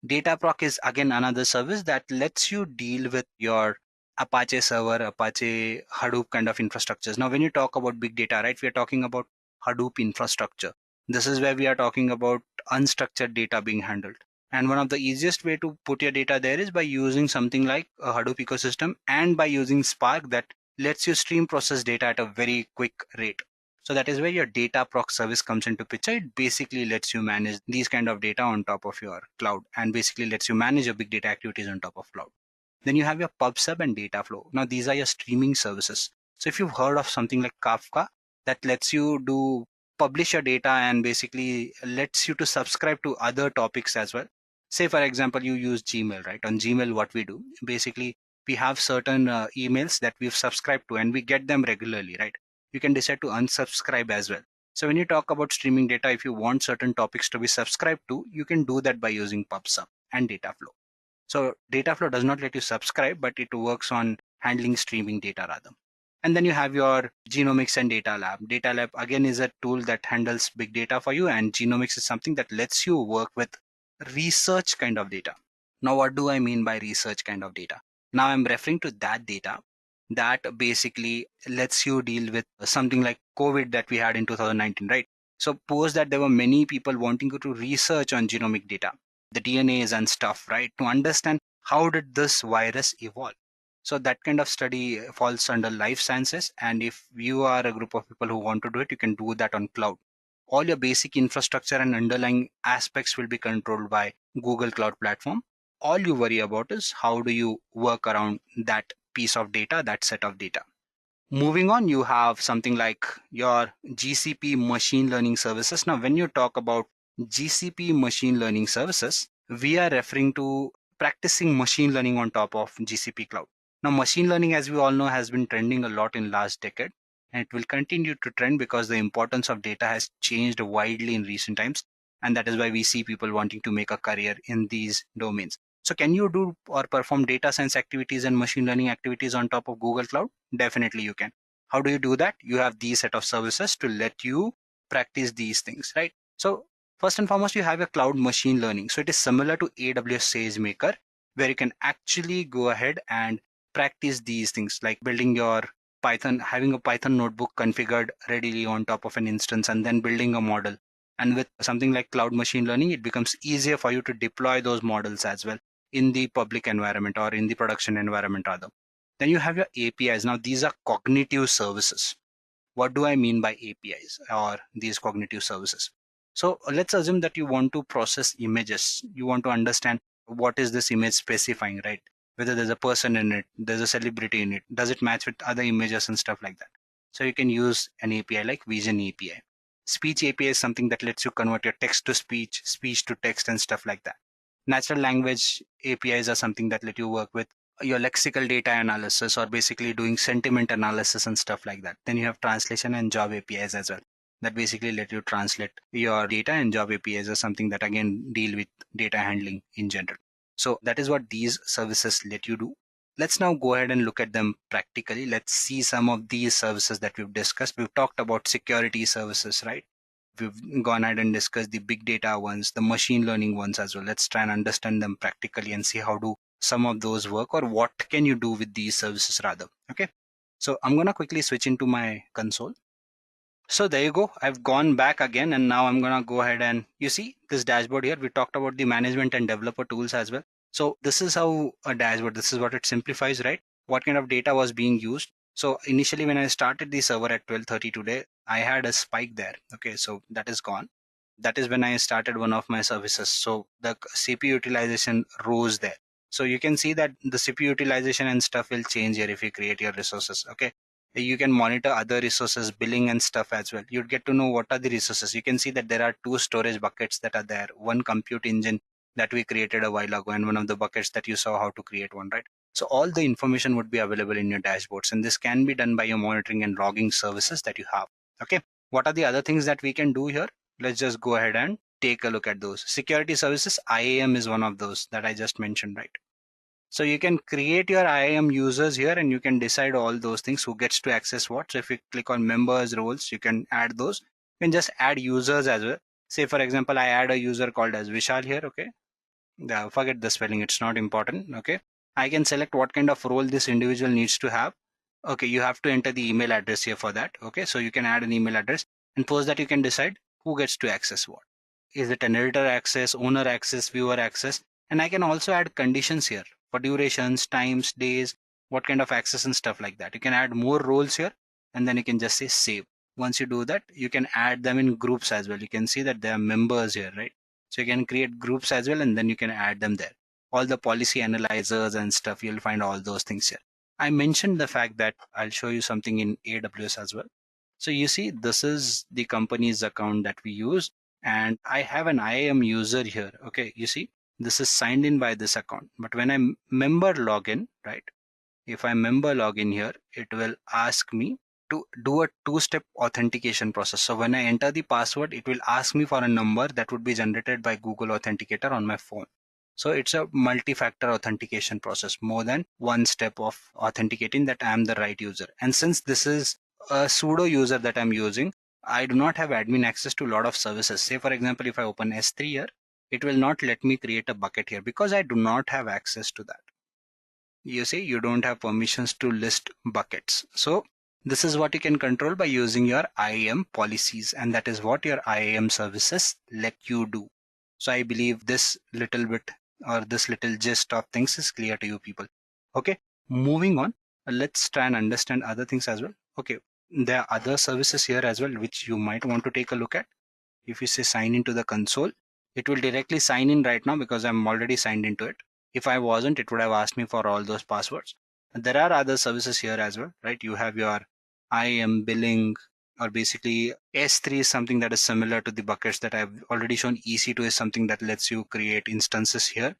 Dataproc is again another service that lets you deal with your Apache server, Apache Hadoop kind of infrastructures. Now, when you talk about big data, right, we are talking about Hadoop infrastructure. This is where we are talking about unstructured data being handled. And one of the easiest way to put your data there is by using something like a Hadoop ecosystem and by using Spark that lets you stream process data at a very quick rate. So that is where your Dataproc service comes into picture. It basically lets you manage these kind of data on top of your cloud and basically lets you manage your big data activities on top of cloud. Then you have your PubSub and Dataflow. Now these are your streaming services. So if you've heard of something like Kafka, that lets you do publish your data and basically lets you to subscribe to other topics as well. Say for example, you use Gmail, right? On Gmail, what we do, basically we have certain emails that we've subscribed to and we get them regularly, right? You can decide to unsubscribe as well. So when you talk about streaming data, if you want certain topics to be subscribed to, you can do that by using PubSub and Dataflow. So Dataflow does not let you subscribe, but it works on handling streaming data rather. And then you have your Genomics and Data Lab. Data Lab again is a tool that handles big data for you, and Genomics is something that lets you work with research kind of data. Now, what do I mean by research kind of data? Now I'm referring to that data that basically lets you deal with something like COVID that we had in 2019, right? Suppose that there were many people wanting you to research on genomic data, the DNAs and stuff, right? To understand how did this virus evolve. So that kind of study falls under life sciences. And if you are a group of people who want to do it, you can do that on cloud. All your basic infrastructure and underlying aspects will be controlled by Google Cloud Platform. All you worry about is how do you work around that piece of data, that set of data. Moving on, you have something like your GCP machine learning services. Now, when you talk about GCP machine learning services, we are referring to practicing machine learning on top of GCP cloud. Now, machine learning, as we all know, has been trending a lot in last decade, and it will continue to trend because the importance of data has changed widely in recent times. And that is why we see people wanting to make a career in these domains. So can you do or perform data science activities and machine learning activities on top of Google Cloud? Definitely you can. How do you do that? You have these set of services to let you practice these things, right? So first and foremost, you have a cloud machine learning. So it is similar to AWS SageMaker, where you can actually go ahead and practice these things like building your Python, having a Python notebook configured readily on top of an instance, and then building a model. And with something like cloud machine learning, it becomes easier for you to deploy those models as well in the public environment or in the production environment rather. Then you have your APIs. Now these are cognitive services. What do I mean by APIs or these cognitive services? So let's assume that you want to process images. You want to understand what is this image specifying, right? Whether there's a person in it, there's a celebrity in it, does it match with other images and stuff like that. So you can use an API like Vision API. Speech API is something that lets you convert your text to speech, speech to text and stuff like that. Natural language APIs are something that let you work with your lexical data analysis or basically doing sentiment analysis and stuff like that. Then you have translation and job APIs as well that basically let you translate your data, and job APIs are something that again deal with data handling in general. So that is what these services let you do. Let's now go ahead and look at them practically. Let's see some of these services that we've discussed. We've talked about security services, right? We've gone ahead and discussed the big data ones, the machine learning ones as well. Let's try and understand them practically and see how do some of those work or what can you do with these services rather. Okay. So I'm going to quickly switch into my console. So there you go. I've gone back again, and now I'm gonna go ahead and you see this dashboard here. We talked about the management and developer tools as well. So this is how a dashboard, this is what it simplifies, right? What kind of data was being used. So initially when I started the server at 12:30 today, I had a spike there. Okay, so that is gone. That is when I started one of my services. So the CPU utilization rose there. So you can see that the CPU utilization and stuff will change here if you create your resources. Okay, you can monitor other resources, billing and stuff as well. You'd get to know what are the resources. You can see that there are two storage buckets that are there, one compute engine that we created a while ago, and one of the buckets that you saw how to create one, right? So all the information would be available in your dashboards, and this can be done by your monitoring and logging services that you have. Okay, what are the other things that we can do here? Let's just go ahead and take a look at those. Security services, IAM is one of those that I just mentioned, right? So you can create your IAM users here, and you can decide all those things, who gets to access what. So if you click on members roles, you can add those. You can just add users as well. Say for example, I add a user called as Vishal here. Okay, forget the spelling, it's not important. Okay, I can select what kind of role this individual needs to have. Okay, you have to enter the email address here for that. Okay, so you can add an email address, and post that you can decide who gets to access what. Is it an editor access, owner access, viewer access? And I can also add conditions here for durations, times, days, what kind of access and stuff like that. You can add more roles here, and then you can just say save. Once you do that, you can add them in groups as well. You can see that there are members here, right? So you can create groups as well, and then you can add them there. All the policy analyzers and stuff, you'll find all those things here. I mentioned the fact that I'll show you something in AWS as well. So you see, this is the company's account that we use, and I have an IAM user here. Okay, you see, this is signed in by this account. But when I member login, right? If I member login here, it will ask me to do a two-step authentication process. So when I enter the password, it will ask me for a number that would be generated by Google Authenticator on my phone. So it's a multi-factor authentication process, more than one step of authenticating that I am the right user. And since this is a pseudo user that I'm using, I do not have admin access to a lot of services. Say for example, if I open S3 here, it will not let me create a bucket here because I do not have access to that. You see, you don't have permissions to list buckets. So this is what you can control by using your IAM policies, and that is what your IAM services let you do. So I believe this little bit or this little gist of things is clear to you people. Okay, moving on, let's try and understand other things as well. Okay, there are other services here as well which you might want to take a look at. If you say sign into the console, it will directly sign in right now because I'm already signed into it. If I wasn't, it would have asked me for all those passwords. There are other services here as well, right? You have your IAM billing, or basically S3 is something that is similar to the buckets that I've already shown. EC2 is something that lets you create instances here.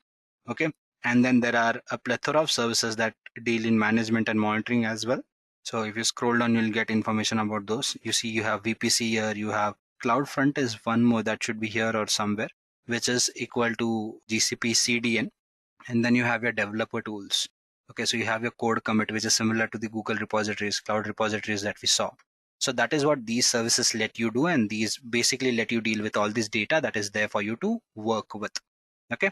Okay. And then there are a plethora of services that deal in management and monitoring as well. So if you scroll down, you'll get information about those. You see, you have VPC here, you have CloudFront is one more that should be here or somewhere, which is equal to GCP CDN. And then you have your developer tools. Okay, so you have your code commit, which is similar to the Google repositories, cloud repositories that we saw. So that is what these services let you do, and these basically let you deal with all this data that is there for you to work with. Okay,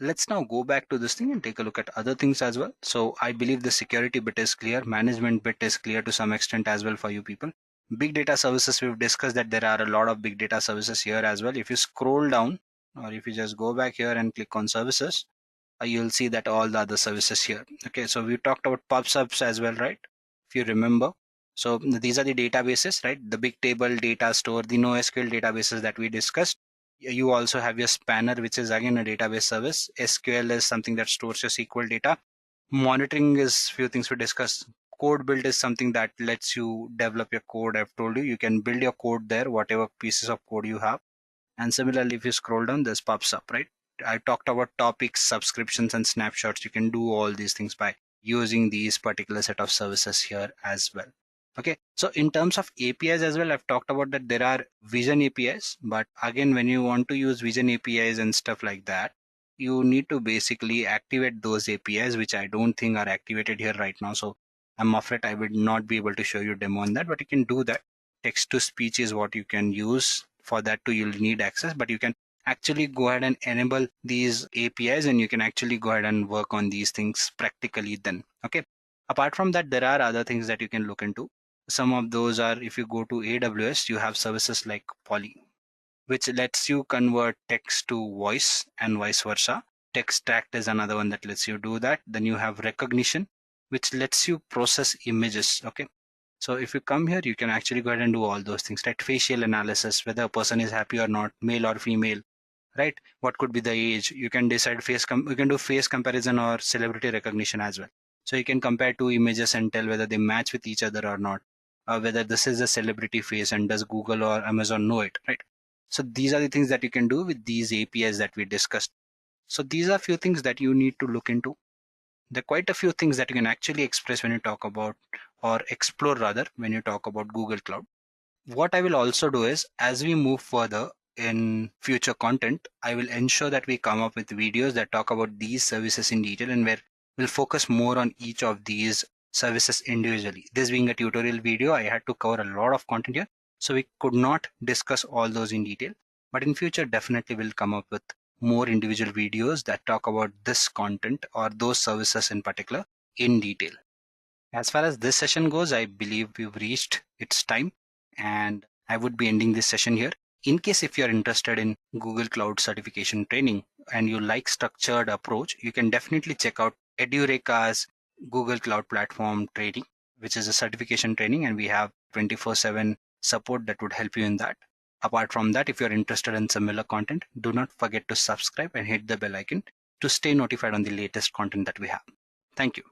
let's now go back to this thing and take a look at other things as well. So I believe the security bit is clear, management bit is clear to some extent as well for you people. Big data services, we've discussed that there are a lot of big data services here as well. If you scroll down, or if you just go back here and click on services, you'll see that all the other services here. Okay, so we talked about PubSubs as well, right? If you remember. So these are the databases, right? The big table data store, the NoSQL databases that we discussed. You also have your Spanner, which is again a database service. SQL is something that stores your SQL data. Monitoring is few things we discussed. Code build is something that lets you develop your code. I've told you, you can build your code there, whatever pieces of code you have. And similarly, if you scroll down, this pops up, right? I talked about topics, subscriptions, and snapshots. You can do all these things by using these particular set of services here as well. Okay, so in terms of APIs as well, I've talked about that there are Vision APIs, but again, when you want to use Vision APIs and stuff like that, you need to basically activate those APIs, which I don't think are activated here right now. So I'm afraid I would not be able to show you a demo on that, but you can do that. Text to speech is what you can use. For that too, you'll need access, but you can actually go ahead and enable these APIs, and you can actually go ahead and work on these things practically then. Okay. Apart from that, there are other things that you can look into. Some of those are, if you go to AWS, you have services like Poly, which lets you convert text to voice and vice versa. Textract is another one that lets you do that. Then you have Rekognition, which lets you process images. Okay. So if you come here, you can actually go ahead and do all those things, right? Facial analysis, whether a person is happy or not, male or female, right? What could be the age? You can decide you can do face comparison or celebrity recognition as well. So you can compare two images and tell whether they match with each other or not, whether this is a celebrity face and does Google or Amazon know it, right? So these are the things that you can do with these APIs that we discussed. So these are few things that you need to look into. There are quite a few things that you can actually express when you talk about, or explore rather, when you talk about Google Cloud. What I will also do is, as we move further in future content, I will ensure that we come up with videos that talk about these services in detail, and where we'll focus more on each of these services individually. This being a tutorial video, I had to cover a lot of content here, so we could not discuss all those in detail. But in future, definitely we'll come up with more individual videos that talk about this content or those services in particular in detail. As far as this session goes, I believe we've reached its time, and I would be ending this session here. In case if you're interested in Google Cloud certification training and you like structured approach, you can definitely check out Edureka's Google Cloud Platform training, which is a certification training, and we have 24/7 support that would help you in that. Apart from that, if you're interested in similar content, do not forget to subscribe and hit the bell icon to stay notified on the latest content that we have. Thank you.